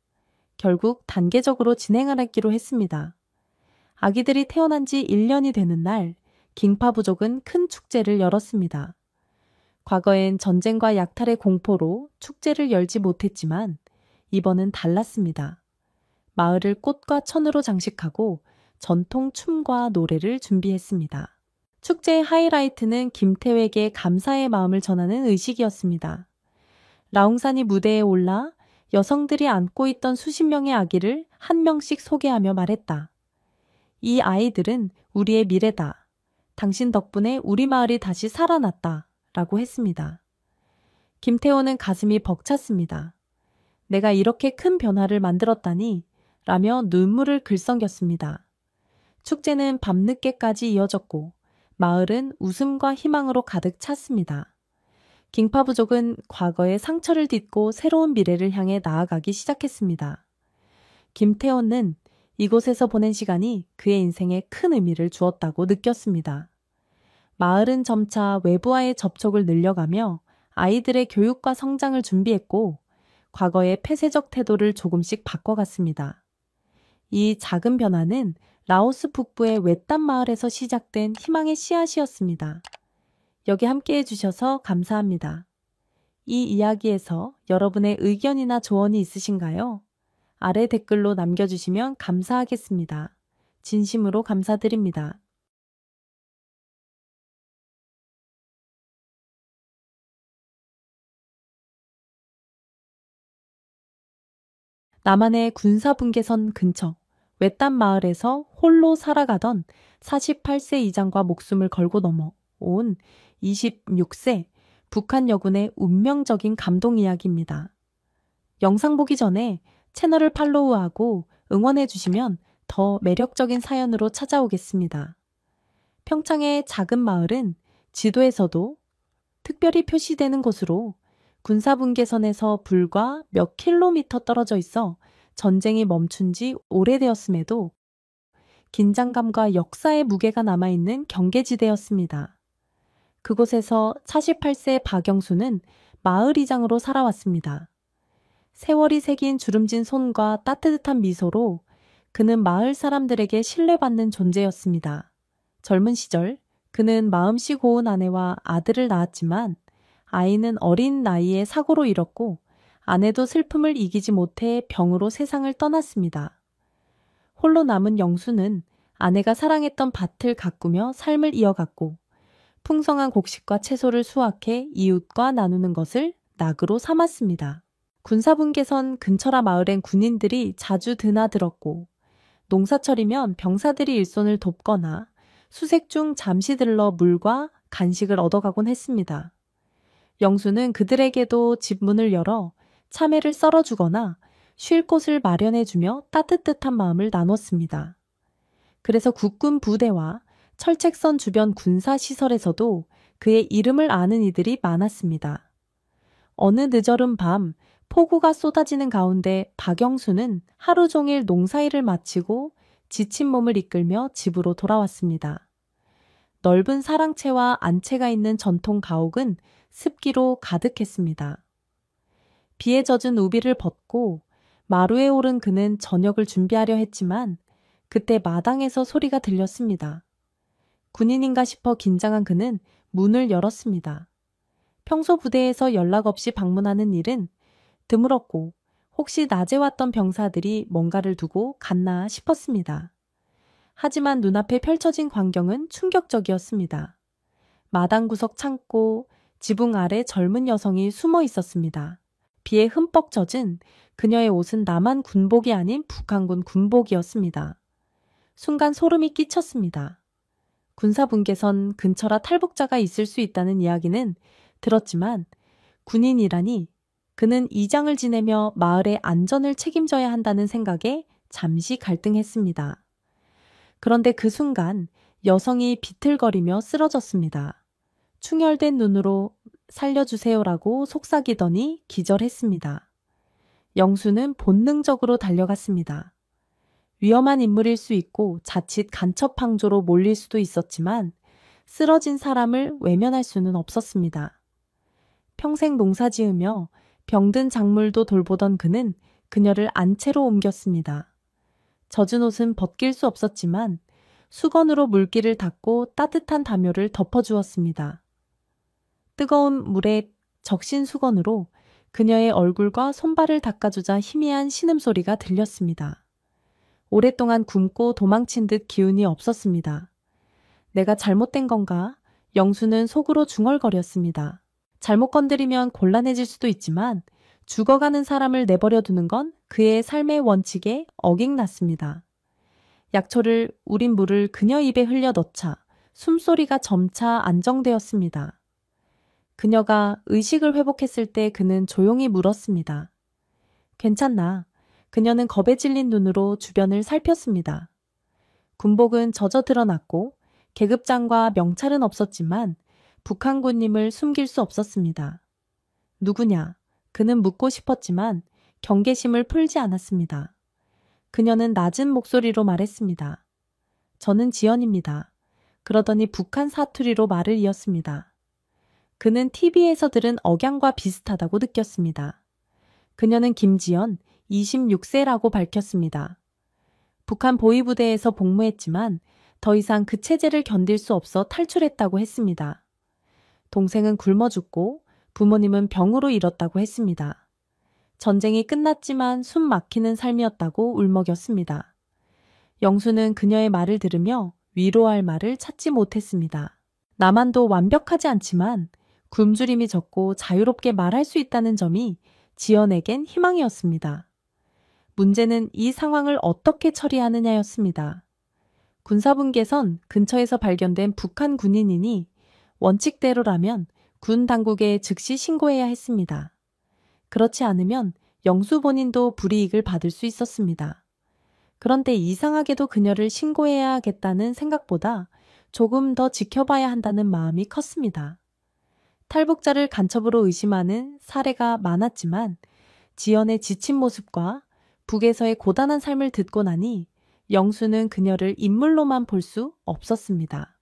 결국 단계적으로 진행하기로 했습니다. 아기들이 태어난 지 1년이 되는 날, 깅파 부족은 큰 축제를 열었습니다. 과거엔 전쟁과 약탈의 공포로 축제를 열지 못했지만 이번은 달랐습니다. 마을을 꽃과 천으로 장식하고 전통 춤과 노래를 준비했습니다. 축제의 하이라이트는 김태호에게 감사의 마음을 전하는 의식이었습니다. 라옹산이 무대에 올라 여성들이 안고 있던 수십 명의 아기를 한 명씩 소개하며 말했다. 이 아이들은 우리의 미래다. 당신 덕분에 우리 마을이 다시 살아났다. 라고 했습니다. 김태호는 가슴이 벅찼습니다. 내가 이렇게 큰 변화를 만들었다니 라며 눈물을 글썽겼습니다. 축제는 밤늦게까지 이어졌고 마을은 웃음과 희망으로 가득 찼습니다. 깅파 부족은 과거의 상처를 딛고 새로운 미래를 향해 나아가기 시작했습니다. 김태호는 이곳에서 보낸 시간이 그의 인생에 큰 의미를 주었다고 느꼈습니다. 마을은 점차 외부와의 접촉을 늘려가며 아이들의 교육과 성장을 준비했고 과거의 폐쇄적 태도를 조금씩 바꿔갔습니다. 이 작은 변화는 라오스 북부의 외딴 마을에서 시작된 희망의 씨앗이었습니다. 여기 함께 해주셔서 감사합니다. 이 이야기에서 여러분의 의견이나 조언이 있으신가요? 아래 댓글로 남겨주시면 감사하겠습니다. 진심으로 감사드립니다. 남한의 군사분계선 근처 외딴 마을에서 홀로 살아가던 48세 이장과 목숨을 걸고 넘어온 26세 북한 여군의 운명적인 감동 이야기입니다. 영상 보기 전에 채널을 팔로우하고 응원해 주시면 더 매력적인 사연으로 찾아오겠습니다. 평창의 작은 마을은 지도에서도 특별히 표시되는 곳으로 군사분계선에서 불과 몇 킬로미터 떨어져 있어 전쟁이 멈춘 지 오래되었음에도 긴장감과 역사의 무게가 남아있는 경계지대였습니다. 그곳에서 48세 박영수는 마을이장으로 살아왔습니다. 세월이 새긴 주름진 손과 따뜻한 미소로 그는 마을 사람들에게 신뢰받는 존재였습니다. 젊은 시절 그는 마음씨 고운 아내와 아들을 낳았지만 아이는 어린 나이에 사고로 잃었고 아내도 슬픔을 이기지 못해 병으로 세상을 떠났습니다. 홀로 남은 영수는 아내가 사랑했던 밭을 가꾸며 삶을 이어갔고 풍성한 곡식과 채소를 수확해 이웃과 나누는 것을 낙으로 삼았습니다. 군사분계선 근처라 마을엔 군인들이 자주 드나들었고 농사철이면 병사들이 일손을 돕거나 수색 중 잠시 들러 물과 간식을 얻어가곤 했습니다. 영수는 그들에게도 집 문을 열어 참외를 썰어주거나 쉴 곳을 마련해주며 따뜻한 마음을 나눴습니다. 그래서 국군 부대와 철책선 주변 군사시설에서도 그의 이름을 아는 이들이 많았습니다. 어느 늦어른 밤 폭우가 쏟아지는 가운데 박영수는 하루 종일 농사일을 마치고 지친 몸을 이끌며 집으로 돌아왔습니다. 넓은 사랑채와 안채가 있는 전통 가옥은 습기로 가득했습니다. 비에 젖은 우비를 벗고 마루에 오른 그는 저녁을 준비하려 했지만 그때 마당에서 소리가 들렸습니다. 군인인가 싶어 긴장한 그는 문을 열었습니다. 평소 부대에서 연락 없이 방문하는 일은 드물었고 혹시 낮에 왔던 병사들이 뭔가를 두고 갔나 싶었습니다. 하지만 눈앞에 펼쳐진 광경은 충격적이었습니다. 마당 구석 창고, 지붕 아래 젊은 여성이 숨어 있었습니다. 비에 흠뻑 젖은 그녀의 옷은 남한 군복이 아닌 북한군 군복이었습니다. 순간 소름이 끼쳤습니다. 군사분계선 근처라 탈북자가 있을 수 있다는 이야기는 들었지만 군인이라니 그는 이장을 지내며 마을의 안전을 책임져야 한다는 생각에 잠시 갈등했습니다. 그런데 그 순간 여성이 비틀거리며 쓰러졌습니다. 충혈된 눈으로 살려주세요라고 속삭이더니 기절했습니다. 영수는 본능적으로 달려갔습니다. 위험한 인물일 수 있고 자칫 간첩 항조로 몰릴 수도 있었지만 쓰러진 사람을 외면할 수는 없었습니다. 평생 농사 지으며 병든 작물도 돌보던 그는 그녀를 안채로 옮겼습니다. 젖은 옷은 벗길 수 없었지만 수건으로 물기를 닦고 따뜻한 담요를 덮어주었습니다. 뜨거운 물에 적신 수건으로 그녀의 얼굴과 손발을 닦아주자 희미한 신음소리가 들렸습니다. 오랫동안 굶고 도망친 듯 기운이 없었습니다. 내가 잘못된 건가? 영수는 속으로 중얼거렸습니다. 잘못 건드리면 곤란해질 수도 있지만 죽어가는 사람을 내버려 두는 건 그의 삶의 원칙에 어긋났습니다. 약초를 우린 물을 그녀 입에 흘려 넣자 숨소리가 점차 안정되었습니다. 그녀가 의식을 회복했을 때 그는 조용히 물었습니다. 괜찮나? 그녀는 겁에 질린 눈으로 주변을 살폈습니다. 군복은 젖어 드러났고 계급장과 명찰은 없었지만 북한군임을 숨길 수 없었습니다. 누구냐? 그는 묻고 싶었지만 경계심을 풀지 않았습니다. 그녀는 낮은 목소리로 말했습니다. 저는 지연입니다. 그러더니 북한 사투리로 말을 이었습니다. 그는 TV에서 들은 억양과 비슷하다고 느꼈습니다. 그녀는 김지연, 26세라고 밝혔습니다. 북한 보위부대에서 복무했지만 더 이상 그 체제를 견딜 수 없어 탈출했다고 했습니다. 동생은 굶어 죽고 부모님은 병으로 잃었다고 했습니다. 전쟁이 끝났지만 숨 막히는 삶이었다고 울먹였습니다. 영수는 그녀의 말을 들으며 위로할 말을 찾지 못했습니다. 남한도 완벽하지 않지만 굶주림이 적고 자유롭게 말할 수 있다는 점이 지연에겐 희망이었습니다. 문제는 이 상황을 어떻게 처리하느냐였습니다. 군사분계선 근처에서 발견된 북한 군인이니 원칙대로라면 군 당국에 즉시 신고해야 했습니다. 그렇지 않으면 영수 본인도 불이익을 받을 수 있었습니다. 그런데 이상하게도 그녀를 신고해야겠다는 생각보다 조금 더 지켜봐야 한다는 마음이 컸습니다. 탈북자를 간첩으로 의심하는 사례가 많았지만 지연의 지친 모습과 북에서의 고단한 삶을 듣고 나니 영수는 그녀를 인물로만 볼 수 없었습니다.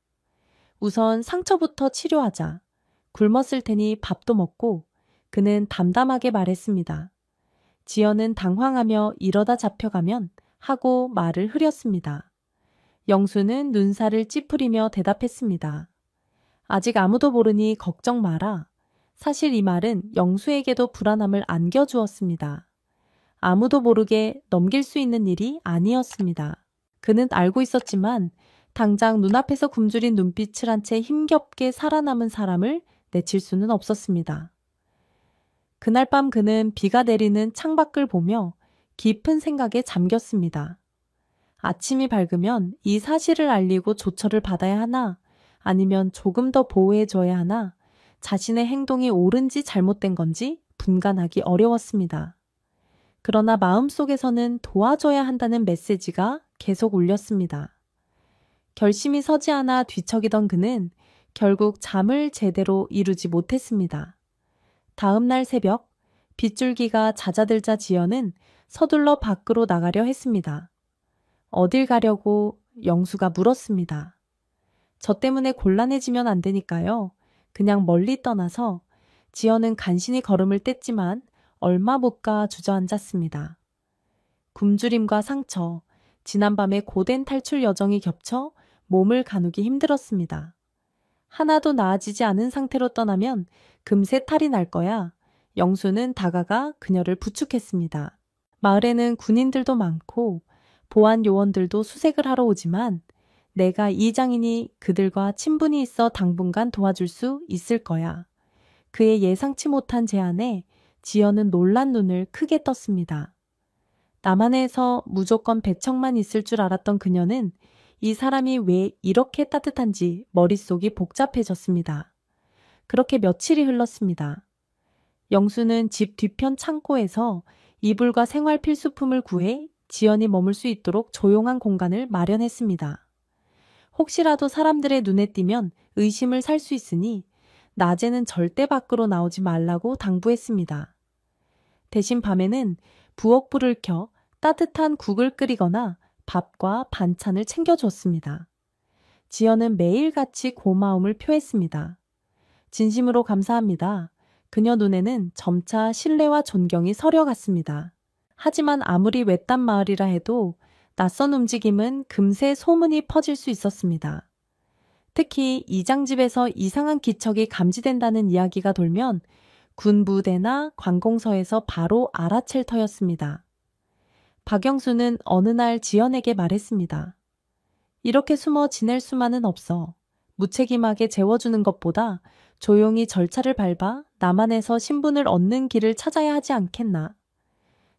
우선 상처부터 치료하자. 굶었을 테니 밥도 먹고 그는 담담하게 말했습니다. 지연은 당황하며 이러다 잡혀가면 하고 말을 흐렸습니다. 영수는 눈살을 찌푸리며 대답했습니다. 아직 아무도 모르니 걱정 마라. 사실 이 말은 영수에게도 불안함을 안겨주었습니다. 아무도 모르게 넘길 수 있는 일이 아니었습니다. 그는 알고 있었지만 당장 눈앞에서 굶주린 눈빛을 한 채 힘겹게 살아남은 사람을 내칠 수는 없었습니다. 그날 밤 그는 비가 내리는 창밖을 보며 깊은 생각에 잠겼습니다. 아침이 밝으면 이 사실을 알리고 조처를 받아야 하나 아니면 조금 더 보호해줘야 하나 자신의 행동이 옳은지 잘못된 건지 분간하기 어려웠습니다. 그러나 마음속에서는 도와줘야 한다는 메시지가 계속 울렸습니다. 결심이 서지 않아 뒤척이던 그는 결국 잠을 제대로 이루지 못했습니다. 다음 날 새벽 빗줄기가 잦아들자 지연은 서둘러 밖으로 나가려 했습니다. 어딜 가려고 영수가 물었습니다. 저 때문에 곤란해지면 안 되니까요. 그냥 멀리 떠나서 지연은 간신히 걸음을 뗐지만 얼마 못 가 주저앉았습니다. 굶주림과 상처, 지난밤의 고된 탈출 여정이 겹쳐 몸을 가누기 힘들었습니다. 하나도 나아지지 않은 상태로 떠나면 금세 탈이 날 거야. 영수는 다가가 그녀를 부축했습니다. 마을에는 군인들도 많고 보안 요원들도 수색을 하러 오지만 내가 이장이니 그들과 친분이 있어 당분간 도와줄 수 있을 거야. 그의 예상치 못한 제안에 지연은 놀란 눈을 크게 떴습니다. 남한에서 무조건 배척만 있을 줄 알았던 그녀는 이 사람이 왜 이렇게 따뜻한지 머릿속이 복잡해졌습니다. 그렇게 며칠이 흘렀습니다. 영수는 집 뒤편 창고에서 이불과 생활 필수품을 구해 지연이 머물 수 있도록 조용한 공간을 마련했습니다. 혹시라도 사람들의 눈에 띄면 의심을 살 수 있으니 낮에는 절대 밖으로 나오지 말라고 당부했습니다. 대신 밤에는 부엌불을 켜 따뜻한 국을 끓이거나 밥과 반찬을 챙겨줬습니다. 지연은 매일같이 고마움을 표했습니다. 진심으로 감사합니다. 그녀 눈에는 점차 신뢰와 존경이 서려갔습니다. 하지만 아무리 외딴 마을이라 해도 낯선 움직임은 금세 소문이 퍼질 수 있었습니다. 특히 이장집에서 이상한 기척이 감지된다는 이야기가 돌면 군부대나 관공서에서 바로 알아챌 터였습니다. 박영수는 어느 날 지연에게 말했습니다. 이렇게 숨어 지낼 수만은 없어. 무책임하게 재워주는 것보다 조용히 절차를 밟아 남한에서 신분을 얻는 길을 찾아야 하지 않겠나.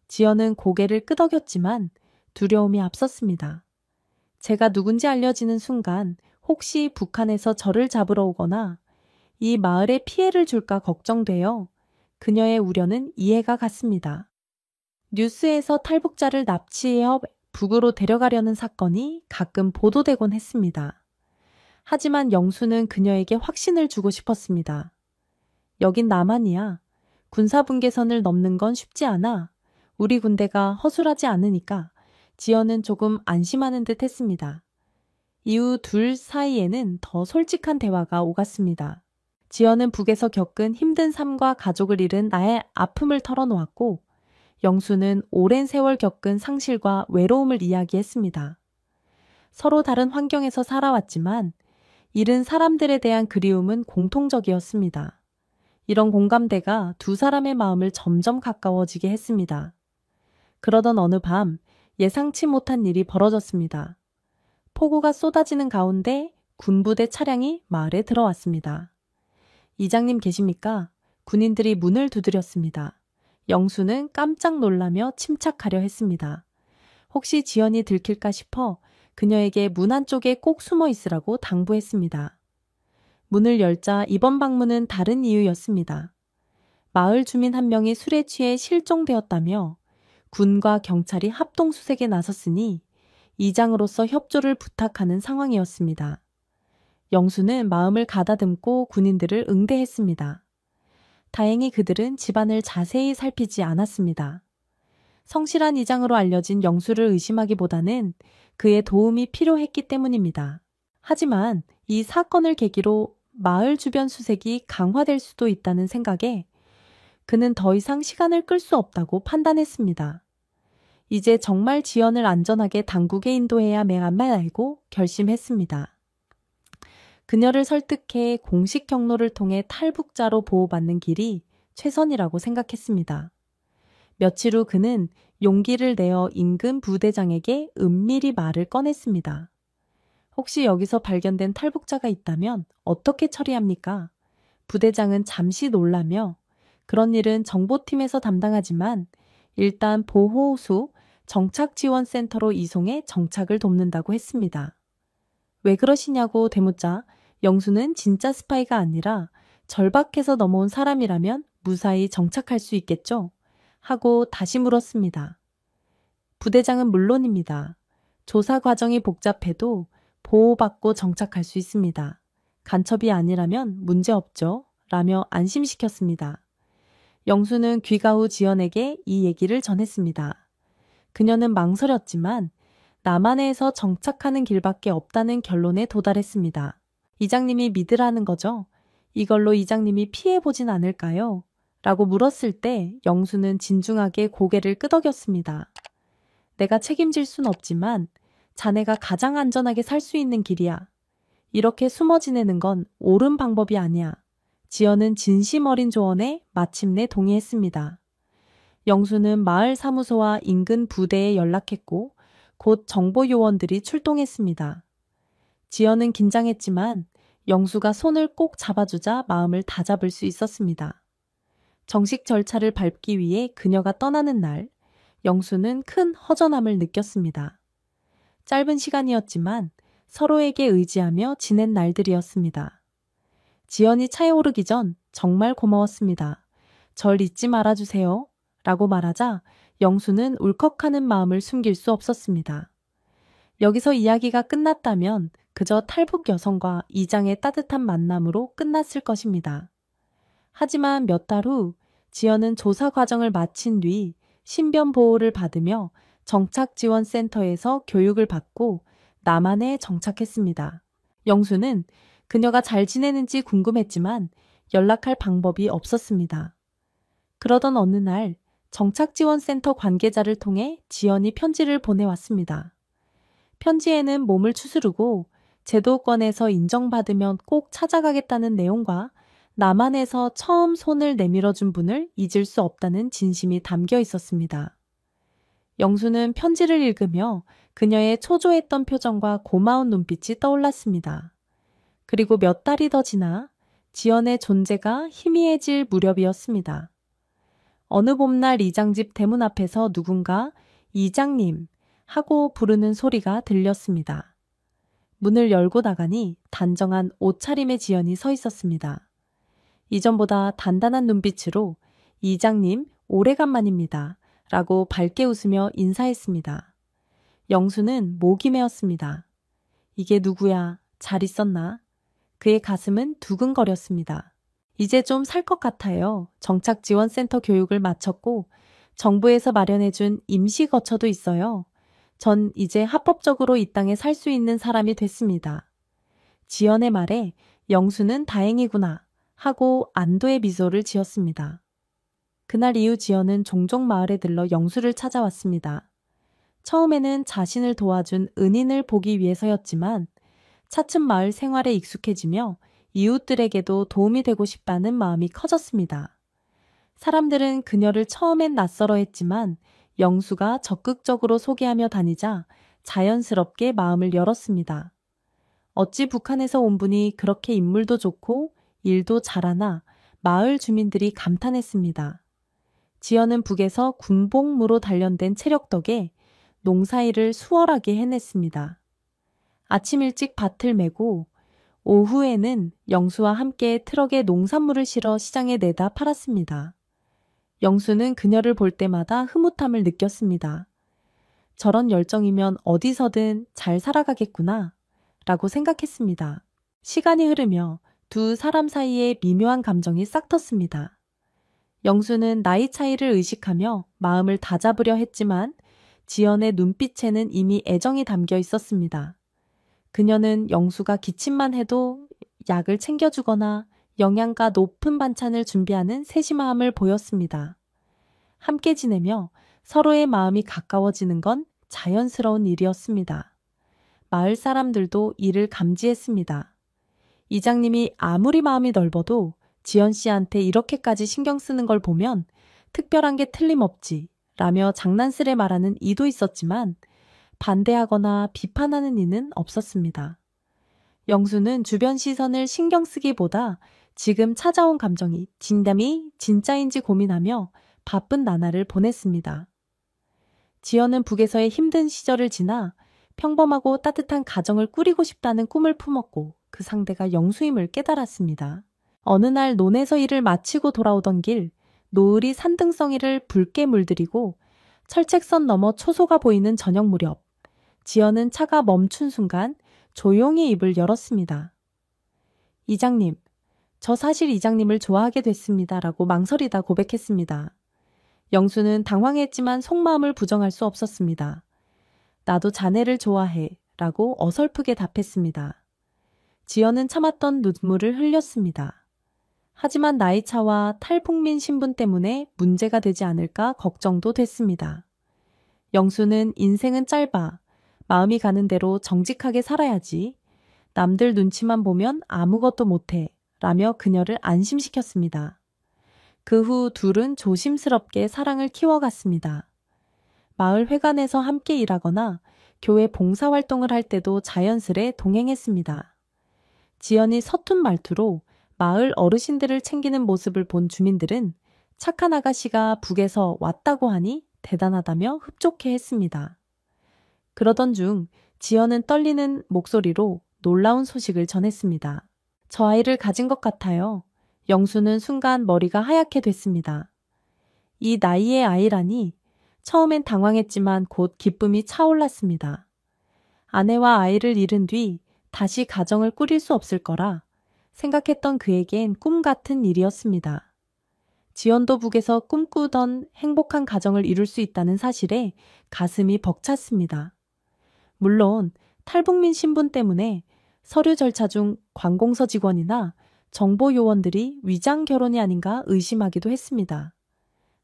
지연은 고개를 끄덕였지만 두려움이 앞섰습니다. 제가 누군지 알려지는 순간 혹시 북한에서 저를 잡으러 오거나 이 마을에 피해를 줄까 걱정되어 그녀의 우려는 이해가 갔습니다. 뉴스에서 탈북자를 납치해 북으로 데려가려는 사건이 가끔 보도되곤 했습니다. 하지만 영수는 그녀에게 확신을 주고 싶었습니다. 여긴 남한이야. 군사분계선을 넘는 건 쉽지 않아. 우리 군대가 허술하지 않으니까 지연은 조금 안심하는 듯 했습니다. 이후 둘 사이에는 더 솔직한 대화가 오갔습니다. 지연은 북에서 겪은 힘든 삶과 가족을 잃은 나의 아픔을 털어놓았고 영수는 오랜 세월 겪은 상실과 외로움을 이야기했습니다. 서로 다른 환경에서 살아왔지만 잃은 사람들에 대한 그리움은 공통적이었습니다. 이런 공감대가 두 사람의 마음을 점점 가까워지게 했습니다. 그러던 어느 밤 예상치 못한 일이 벌어졌습니다. 폭우가 쏟아지는 가운데 군부대 차량이 마을에 들어왔습니다. 이장님 계십니까? 군인들이 문을 두드렸습니다. 영수는 깜짝 놀라며 침착하려 했습니다. 혹시 지연이 들킬까 싶어 그녀에게 문 안쪽에 꼭 숨어 있으라고 당부했습니다. 문을 열자 이번 방문은 다른 이유였습니다. 마을 주민 한 명이 술에 취해 실종되었다며 군과 경찰이 합동수색에 나섰으니 이장으로서 협조를 부탁하는 상황이었습니다. 영수는 마음을 가다듬고 군인들을 응대했습니다. 다행히 그들은 집안을 자세히 살피지 않았습니다. 성실한 이장으로 알려진 영수를 의심하기보다는 그의 도움이 필요했기 때문입니다. 하지만 이 사건을 계기로 마을 주변 수색이 강화될 수도 있다는 생각에 그는 더 이상 시간을 끌 수 없다고 판단했습니다. 이제 정말 지연을 안전하게 당국에 인도해야 알고 결심했습니다. 그녀를 설득해 공식 경로를 통해 탈북자로 보호받는 길이 최선이라고 생각했습니다. 며칠 후 그는 용기를 내어 인근 부대장에게 은밀히 말을 꺼냈습니다. 혹시 여기서 발견된 탈북자가 있다면 어떻게 처리합니까? 부대장은 잠시 놀라며 그런 일은 정보팀에서 담당하지만 일단 보호수 정착지원센터로 이송해 정착을 돕는다고 했습니다. 왜 그러시냐고 되묻자 영수는 진짜 스파이가 아니라 절박해서 넘어온 사람이라면 무사히 정착할 수 있겠죠? 하고 다시 물었습니다. 부대장은 물론입니다. 조사 과정이 복잡해도 보호받고 정착할 수 있습니다. 간첩이 아니라면 문제없죠? 라며 안심시켰습니다. 영수는 귀가 후 지연에게 이 얘기를 전했습니다. 그녀는 망설였지만 남한에서 정착하는 길밖에 없다는 결론에 도달했습니다. 이장님이 믿으라는 거죠? 이걸로 이장님이 피해보진 않을까요? 라고 물었을 때 영수는 진중하게 고개를 끄덕였습니다. 내가 책임질 순 없지만 자네가 가장 안전하게 살 수 있는 길이야. 이렇게 숨어 지내는 건 옳은 방법이 아니야. 지연은 진심 어린 조언에 마침내 동의했습니다. 영수는 마을 사무소와 인근 부대에 연락했고 곧 정보 요원들이 출동했습니다. 지연은 긴장했지만 영수가 손을 꼭 잡아주자 마음을 다잡을 수 있었습니다. 정식 절차를 밟기 위해 그녀가 떠나는 날, 영수는 큰 허전함을 느꼈습니다. 짧은 시간이었지만 서로에게 의지하며 지낸 날들이었습니다. 지연이 차에 오르기 전 정말 고마웠습니다. 절 잊지 말아주세요. 라고 말하자 영수는 울컥하는 마음을 숨길 수 없었습니다. 여기서 이야기가 끝났다면 그저 탈북 여성과 이장의 따뜻한 만남으로 끝났을 것입니다. 하지만 몇 달 후 지연은 조사 과정을 마친 뒤 신변 보호를 받으며 정착지원센터에서 교육을 받고 남한에 정착했습니다. 영수는 그녀가 잘 지내는지 궁금했지만 연락할 방법이 없었습니다. 그러던 어느 날 정착지원센터 관계자를 통해 지연이 편지를 보내왔습니다. 편지에는 몸을 추스르고 제도권에서 인정받으면 꼭 찾아가겠다는 내용과 남한에서 처음 손을 내밀어준 분을 잊을 수 없다는 진심이 담겨 있었습니다. 영수는 편지를 읽으며 그녀의 초조했던 표정과 고마운 눈빛이 떠올랐습니다. 그리고 몇 달이 더 지나 지연의 존재가 희미해질 무렵이었습니다. 어느 봄날 이장집 대문 앞에서 누군가 이장님 하고 부르는 소리가 들렸습니다. 문을 열고 나가니 단정한 옷차림의 지연이 서 있었습니다. 이전보다 단단한 눈빛으로 이장님 오래간만입니다. 라고 밝게 웃으며 인사했습니다. 영수는 목이 메었습니다. 이게 누구야? 잘 있었나? 그의 가슴은 두근거렸습니다. 이제 좀 살 것 같아요. 정착지원센터 교육을 마쳤고 정부에서 마련해준 임시거처도 있어요. 전 이제 합법적으로 이 땅에 살 수 있는 사람이 됐습니다. 지연의 말에 영수는 다행이구나 하고 안도의 미소를 지었습니다. 그날 이후 지연은 종종 마을에 들러 영수를 찾아왔습니다. 처음에는 자신을 도와준 은인을 보기 위해서였지만 차츰 마을 생활에 익숙해지며 이웃들에게도 도움이 되고 싶다는 마음이 커졌습니다. 사람들은 그녀를 처음엔 낯설어했지만 영수가 적극적으로 소개하며 다니자 자연스럽게 마음을 열었습니다. 어찌 북한에서 온 분이 그렇게 인물도 좋고 일도 잘하나 마을 주민들이 감탄했습니다. 지연은 북에서 군복무로 단련된 체력 덕에 농사일을 수월하게 해냈습니다. 아침 일찍 밭을 메고 오후에는 영수와 함께 트럭에 농산물을 실어 시장에 내다 팔았습니다. 영수는 그녀를 볼 때마다 흐뭇함을 느꼈습니다. 저런 열정이면 어디서든 잘 살아가겠구나 라고 생각했습니다. 시간이 흐르며 두 사람 사이에 미묘한 감정이 싹 텄습니다. 영수는 나이 차이를 의식하며 마음을 다잡으려 했지만 지연의 눈빛에는 이미 애정이 담겨 있었습니다. 그녀는 영수가 기침만 해도 약을 챙겨주거나 영양가 높은 반찬을 준비하는 세심함을 보였습니다. 함께 지내며 서로의 마음이 가까워지는 건 자연스러운 일이었습니다. 마을 사람들도 이를 감지했습니다. 이장님이 아무리 마음이 넓어도 지연 씨한테 이렇게까지 신경 쓰는 걸 보면 특별한 게 틀림없지 라며 장난스레 말하는 이도 있었지만 반대하거나 비판하는 이는 없었습니다. 영수는 주변 시선을 신경 쓰기보다 지금 찾아온 감정이 진담이 진짜인지 고민하며 바쁜 나날을 보냈습니다. 지연은 북에서의 힘든 시절을 지나 평범하고 따뜻한 가정을 꾸리고 싶다는 꿈을 품었고 그 상대가 영수임을 깨달았습니다. 어느 날 논에서 일을 마치고 돌아오던 길, 노을이 산등성이를 붉게 물들이고 철책선 너머 초소가 보이는 저녁 무렵, 지연은 차가 멈춘 순간 조용히 입을 열었습니다. 이장님, 저 사실 이장님을 좋아하게 됐습니다. 라고 망설이다 고백했습니다. 영수는 당황했지만 속마음을 부정할 수 없었습니다. 나도 자네를 좋아해 라고 어설프게 답했습니다. 지연은 참았던 눈물을 흘렸습니다. 하지만 나이차와 탈북민 신분 때문에 문제가 되지 않을까 걱정도 됐습니다. 영수는 인생은 짧아 마음이 가는 대로 정직하게 살아야지. 남들 눈치만 보면 아무것도 못해 라며 그녀를 안심시켰습니다. 그 후 둘은 조심스럽게 사랑을 키워갔습니다. 마을 회관에서 함께 일하거나 교회 봉사활동을 할 때도 자연스레 동행했습니다. 지연이 서툰 말투로 마을 어르신들을 챙기는 모습을 본 주민들은 착한 아가씨가 북에서 왔다고 하니 대단하다며 흡족해 했습니다. 그러던 중 지연은 떨리는 목소리로 놀라운 소식을 전했습니다. 저 아이를 가진 것 같아요. 영수는 순간 머리가 하얗게 됐습니다. 이 나이의 아이라니. 처음엔 당황했지만 곧 기쁨이 차올랐습니다. 아내와 아이를 잃은 뒤 다시 가정을 꾸릴 수 없을 거라 생각했던 그에겐 꿈 같은 일이었습니다. 지연도 북에서 꿈꾸던 행복한 가정을 이룰 수 있다는 사실에 가슴이 벅찼습니다. 물론 탈북민 신분 때문에 서류 절차 중 관공서 직원이나 정보 요원들이 위장 결혼이 아닌가 의심하기도 했습니다.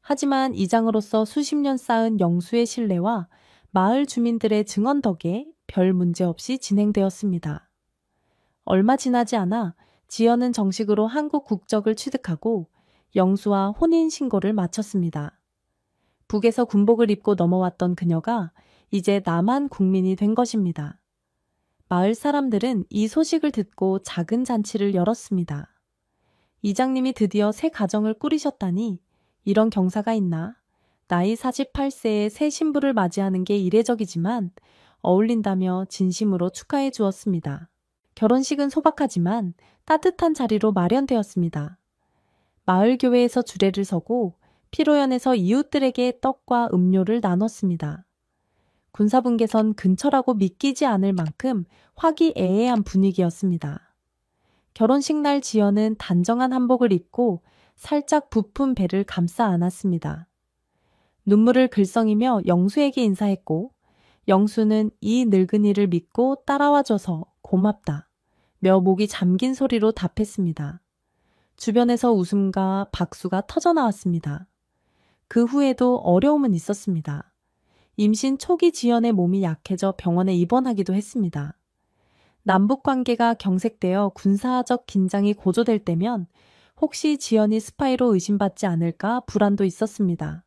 하지만 이장으로서 수십 년 쌓은 영수의 신뢰와 마을 주민들의 증언 덕에 별 문제 없이 진행되었습니다. 얼마 지나지 않아 지연은 정식으로 한국 국적을 취득하고 영수와 혼인신고를 마쳤습니다. 북에서 군복을 입고 넘어왔던 그녀가 이제 남한 국민이 된 것입니다. 마을 사람들은 이 소식을 듣고 작은 잔치를 열었습니다. 이장님이 드디어 새 가정을 꾸리셨다니 이런 경사가 있나? 나이 48세에 새 신부를 맞이하는 게 이례적이지만 어울린다며 진심으로 축하해 주었습니다. 결혼식은 소박하지만 따뜻한 자리로 마련되었습니다. 마을 교회에서 주례를 서고 피로연에서 이웃들에게 떡과 음료를 나눴습니다. 군사분계선 근처라고 믿기지 않을 만큼 화기애애한 분위기였습니다. 결혼식 날 지연은 단정한 한복을 입고 살짝 부푼 배를 감싸 안았습니다. 눈물을 글썽이며 영수에게 인사했고 영수는 이 늙은이를 믿고 따라와줘서 고맙다 며 목이 잠긴 소리로 답했습니다. 주변에서 웃음과 박수가 터져나왔습니다. 그 후에도 어려움은 있었습니다. 임신 초기 지연의 몸이 약해져 병원에 입원하기도 했습니다. 남북 관계가 경색되어 군사적 긴장이 고조될 때면 혹시 지연이 스파이로 의심받지 않을까 불안도 있었습니다.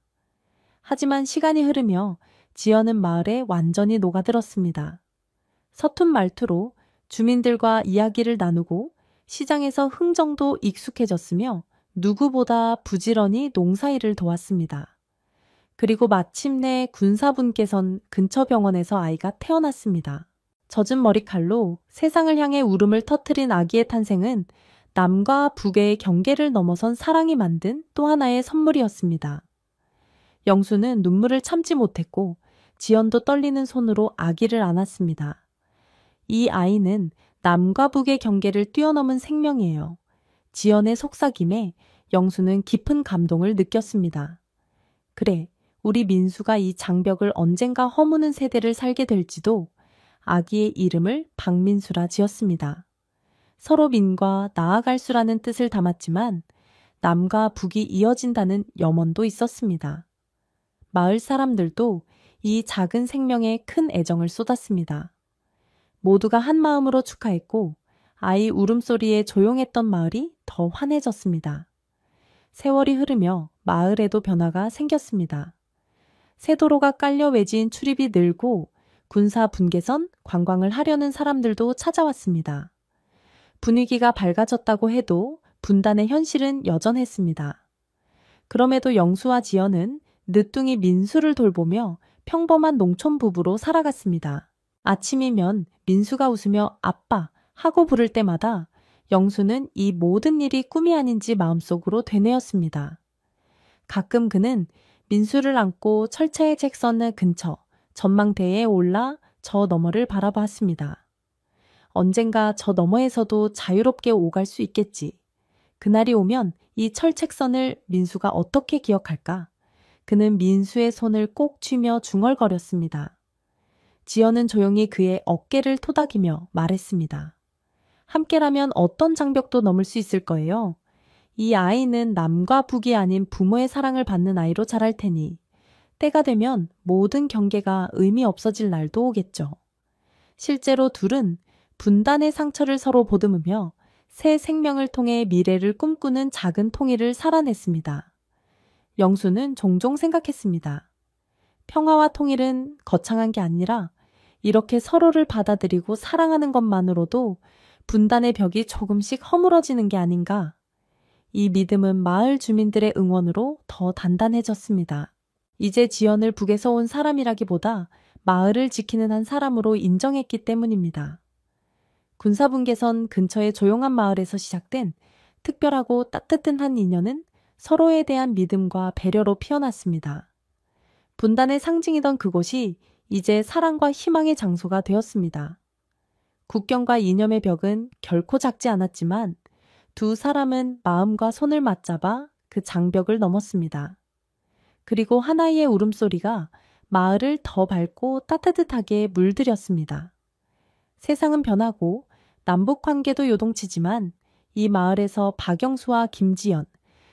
하지만 시간이 흐르며 지연은 마을에 완전히 녹아들었습니다. 서툰 말투로 주민들과 이야기를 나누고 시장에서 흥정도 익숙해졌으며 누구보다 부지런히 농사일을 도왔습니다. 그리고 마침내 군사분계선 근처 병원에서 아이가 태어났습니다. 젖은 머리칼로 세상을 향해 울음을 터뜨린 아기의 탄생은 남과 북의 경계를 넘어선 사랑이 만든 또 하나의 선물이었습니다. 영수는 눈물을 참지 못했고 지연도 떨리는 손으로 아기를 안았습니다. 이 아이는 남과 북의 경계를 뛰어넘은 생명이에요. 지연의 속삭임에 영수는 깊은 감동을 느꼈습니다. 그래, 우리 민수가 이 장벽을 언젠가 허무는 세대를 살게 될지도 아기의 이름을 박민수라 지었습니다. 서로 민과 나아갈 수라는 뜻을 담았지만 남과 북이 이어진다는 염원도 있었습니다. 마을 사람들도 이 작은 생명에 큰 애정을 쏟았습니다. 모두가 한 마음으로 축하했고 아이 울음소리에 조용했던 마을이 더 환해졌습니다. 세월이 흐르며 마을에도 변화가 생겼습니다. 새 도로가 깔려 외진 출입이 늘고 군사 분계선 관광을 하려는 사람들도 찾아왔습니다. 분위기가 밝아졌다고 해도 분단의 현실은 여전했습니다. 그럼에도 영수와 지연은 늦둥이 민수를 돌보며 평범한 농촌 부부로 살아갔습니다. 아침이면 민수가 웃으며 아빠 하고 부를 때마다 영수는 이 모든 일이 꿈이 아닌지 마음속으로 되뇌었습니다. 가끔 그는 민수를 안고 철차의 책선 근처 전망대에 올라 저 너머를 바라보았습니다. 언젠가 저 너머에서도 자유롭게 오갈 수 있겠지. 그날이 오면 이 철책선을 민수가 어떻게 기억할까? 그는 민수의 손을 꼭 쥐며 중얼거렸습니다. 지연은 조용히 그의 어깨를 토닥이며 말했습니다. 함께라면 어떤 장벽도 넘을 수 있을 거예요. 이 아이는 남과 북이 아닌 부모의 사랑을 받는 아이로 자랄 테니 때가 되면 모든 경계가 의미 없어질 날도 오겠죠. 실제로 둘은 분단의 상처를 서로 보듬으며 새 생명을 통해 미래를 꿈꾸는 작은 통일을 살아냈습니다. 영수는 종종 생각했습니다. 평화와 통일은 거창한 게 아니라 이렇게 서로를 받아들이고 사랑하는 것만으로도 분단의 벽이 조금씩 허물어지는 게 아닌가. 이 믿음은 마을 주민들의 응원으로 더 단단해졌습니다. 이제 지연을 북에서 온 사람이라기보다 마을을 지키는 한 사람으로 인정했기 때문입니다. 군사분계선 근처의 조용한 마을에서 시작된 특별하고 따뜻한 인연은 서로에 대한 믿음과 배려로 피어났습니다. 분단의 상징이던 그곳이 이제 사랑과 희망의 장소가 되었습니다. 국경과 이념의 벽은 결코 작지 않았지만 두 사람은 마음과 손을 맞잡아 그 장벽을 넘었습니다. 그리고 하나이의 울음소리가 마을을 더 밝고 따뜻하게 물들였습니다. 세상은 변하고 남북 관계도 요동치지만 이 마을에서 박영수와 김지연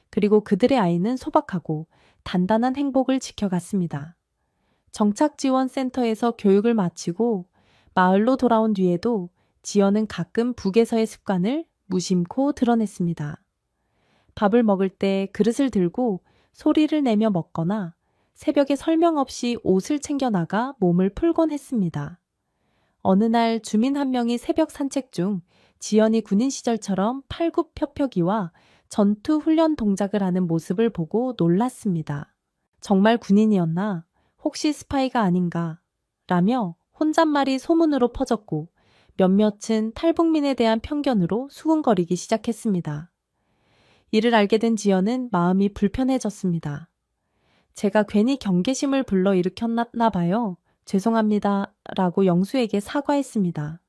그리고 그들의 아이는 소박하고 단단한 행복을 지켜갔습니다. 정착지원센터에서 교육을 마치고 마을로 돌아온 뒤에도 지연은 가끔 북에서의 습관을 무심코 드러냈습니다. 밥을 먹을 때 그릇을 들고 소리를 내며 먹거나 새벽에 설명 없이 옷을 챙겨나가 몸을 풀곤 했습니다. 어느 날 주민 한 명이 새벽 산책 중 지연이 군인 시절처럼 팔굽혀펴기와 전투 훈련 동작을 하는 모습을 보고 놀랐습니다. 정말 군인이었나? 혹시 스파이가 아닌가? 라며 혼잣말이 소문으로 퍼졌고 몇몇은 탈북민에 대한 편견으로 수군거리기 시작했습니다. 이를 알게 된 지연은 마음이 불편해졌습니다. 제가 괜히 경계심을 불러일으켰나 봐요. 죄송합니다. 라고 영수에게 사과했습니다.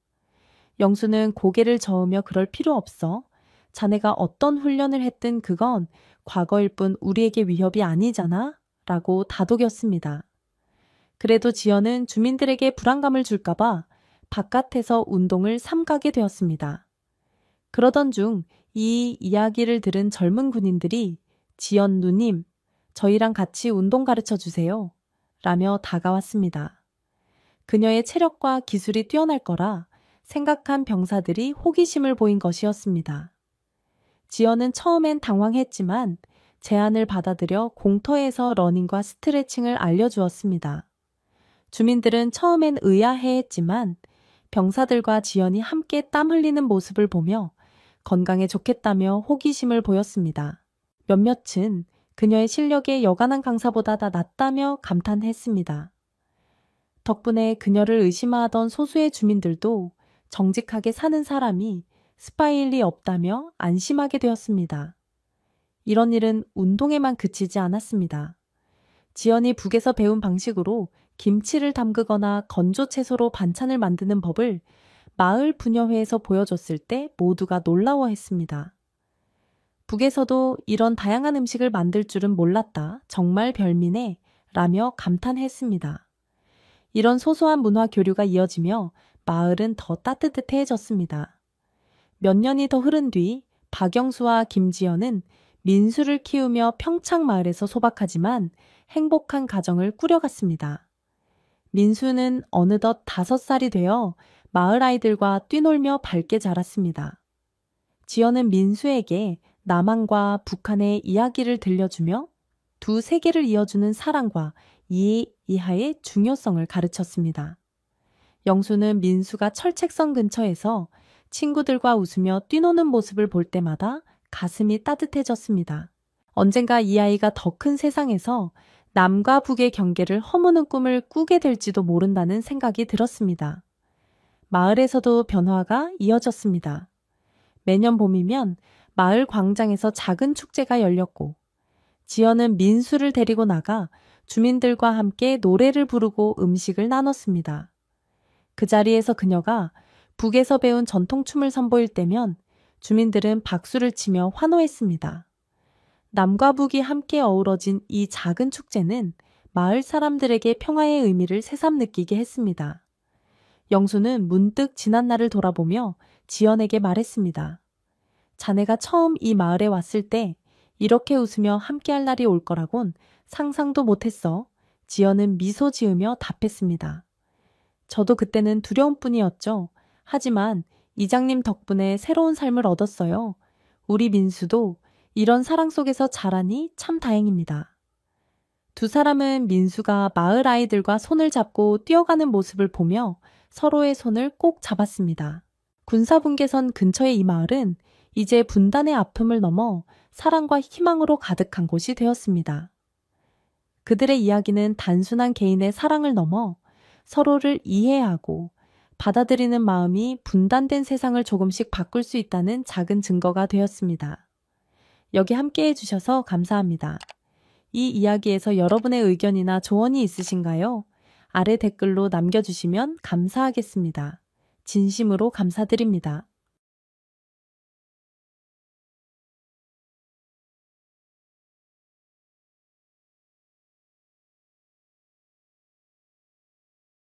영수는 고개를 저으며 그럴 필요 없어. 자네가 어떤 훈련을 했든 그건 과거일 뿐 우리에게 위협이 아니잖아. 라고 다독였습니다. 그래도 지연은 주민들에게 불안감을 줄까봐 바깥에서 운동을 삼가게 되었습니다. 그러던 중 이 이야기를 들은 젊은 군인들이 지연 누님, 저희랑 같이 운동 가르쳐 주세요. 라며 다가왔습니다. 그녀의 체력과 기술이 뛰어날 거라 생각한 병사들이 호기심을 보인 것이었습니다. 지연은 처음엔 당황했지만 제안을 받아들여 공터에서 러닝과 스트레칭을 알려주었습니다. 주민들은 처음엔 의아해했지만 병사들과 지연이 함께 땀 흘리는 모습을 보며 건강에 좋겠다며 호기심을 보였습니다. 몇몇은 그녀의 실력이 여간한 강사보다 다 낫다며 감탄했습니다. 덕분에 그녀를 의심하던 소수의 주민들도 정직하게 사는 사람이 스파이일 리 없다며 안심하게 되었습니다. 이런 일은 운동에만 그치지 않았습니다. 지연이 북에서 배운 방식으로 김치를 담그거나 건조 채소로 반찬을 만드는 법을 마을 부녀회에서 보여줬을 때 모두가 놀라워했습니다. 북에서도 이런 다양한 음식을 만들 줄은 몰랐다. 정말 별미네. 라며 감탄했습니다. 이런 소소한 문화 교류가 이어지며 마을은 더 따뜻해졌습니다. 몇 년이 더 흐른 뒤 박영수와 김지연은 민수를 키우며 평창마을에서 소박하지만 행복한 가정을 꾸려갔습니다. 민수는 어느덧 5살이 되어 마을 아이들과 뛰놀며 밝게 자랐습니다. 지연은 민수에게 남한과 북한의 이야기를 들려주며 두 세계를 이어주는 사랑과 이해의 중요성을 가르쳤습니다. 영수는 민수가 철책선 근처에서 친구들과 웃으며 뛰노는 모습을 볼 때마다 가슴이 따뜻해졌습니다. 언젠가 이 아이가 더 큰 세상에서 남과 북의 경계를 허무는 꿈을 꾸게 될지도 모른다는 생각이 들었습니다. 마을에서도 변화가 이어졌습니다. 매년 봄이면 마을 광장에서 작은 축제가 열렸고 지연은 민수를 데리고 나가 주민들과 함께 노래를 부르고 음식을 나눴습니다. 그 자리에서 그녀가 북에서 배운 전통춤을 선보일 때면 주민들은 박수를 치며 환호했습니다. 남과 북이 함께 어우러진 이 작은 축제는 마을 사람들에게 평화의 의미를 새삼 느끼게 했습니다. 영수는 문득 지난 날을 돌아보며 지연에게 말했습니다. 자네가 처음 이 마을에 왔을 때 이렇게 웃으며 함께할 날이 올 거라곤 상상도 못했어. 지연은 미소 지으며 답했습니다. 저도 그때는 두려움 뿐이었죠. 하지만 이장님 덕분에 새로운 삶을 얻었어요. 우리 민수도 이런 사랑 속에서 자라니 참 다행입니다. 두 사람은 민수가 마을 아이들과 손을 잡고 뛰어가는 모습을 보며 서로의 손을 꼭 잡았습니다. 군사분계선 근처의 이 마을은 이제 분단의 아픔을 넘어 사랑과 희망으로 가득한 곳이 되었습니다. 그들의 이야기는 단순한 개인의 사랑을 넘어 서로를 이해하고 받아들이는 마음이 분단된 세상을 조금씩 바꿀 수 있다는 작은 증거가 되었습니다. 여기 함께 해주셔서 감사합니다. 이 이야기에서 여러분의 의견이나 조언이 있으신가요? 아래 댓글로 남겨주시면 감사하겠습니다. 진심으로 감사드립니다.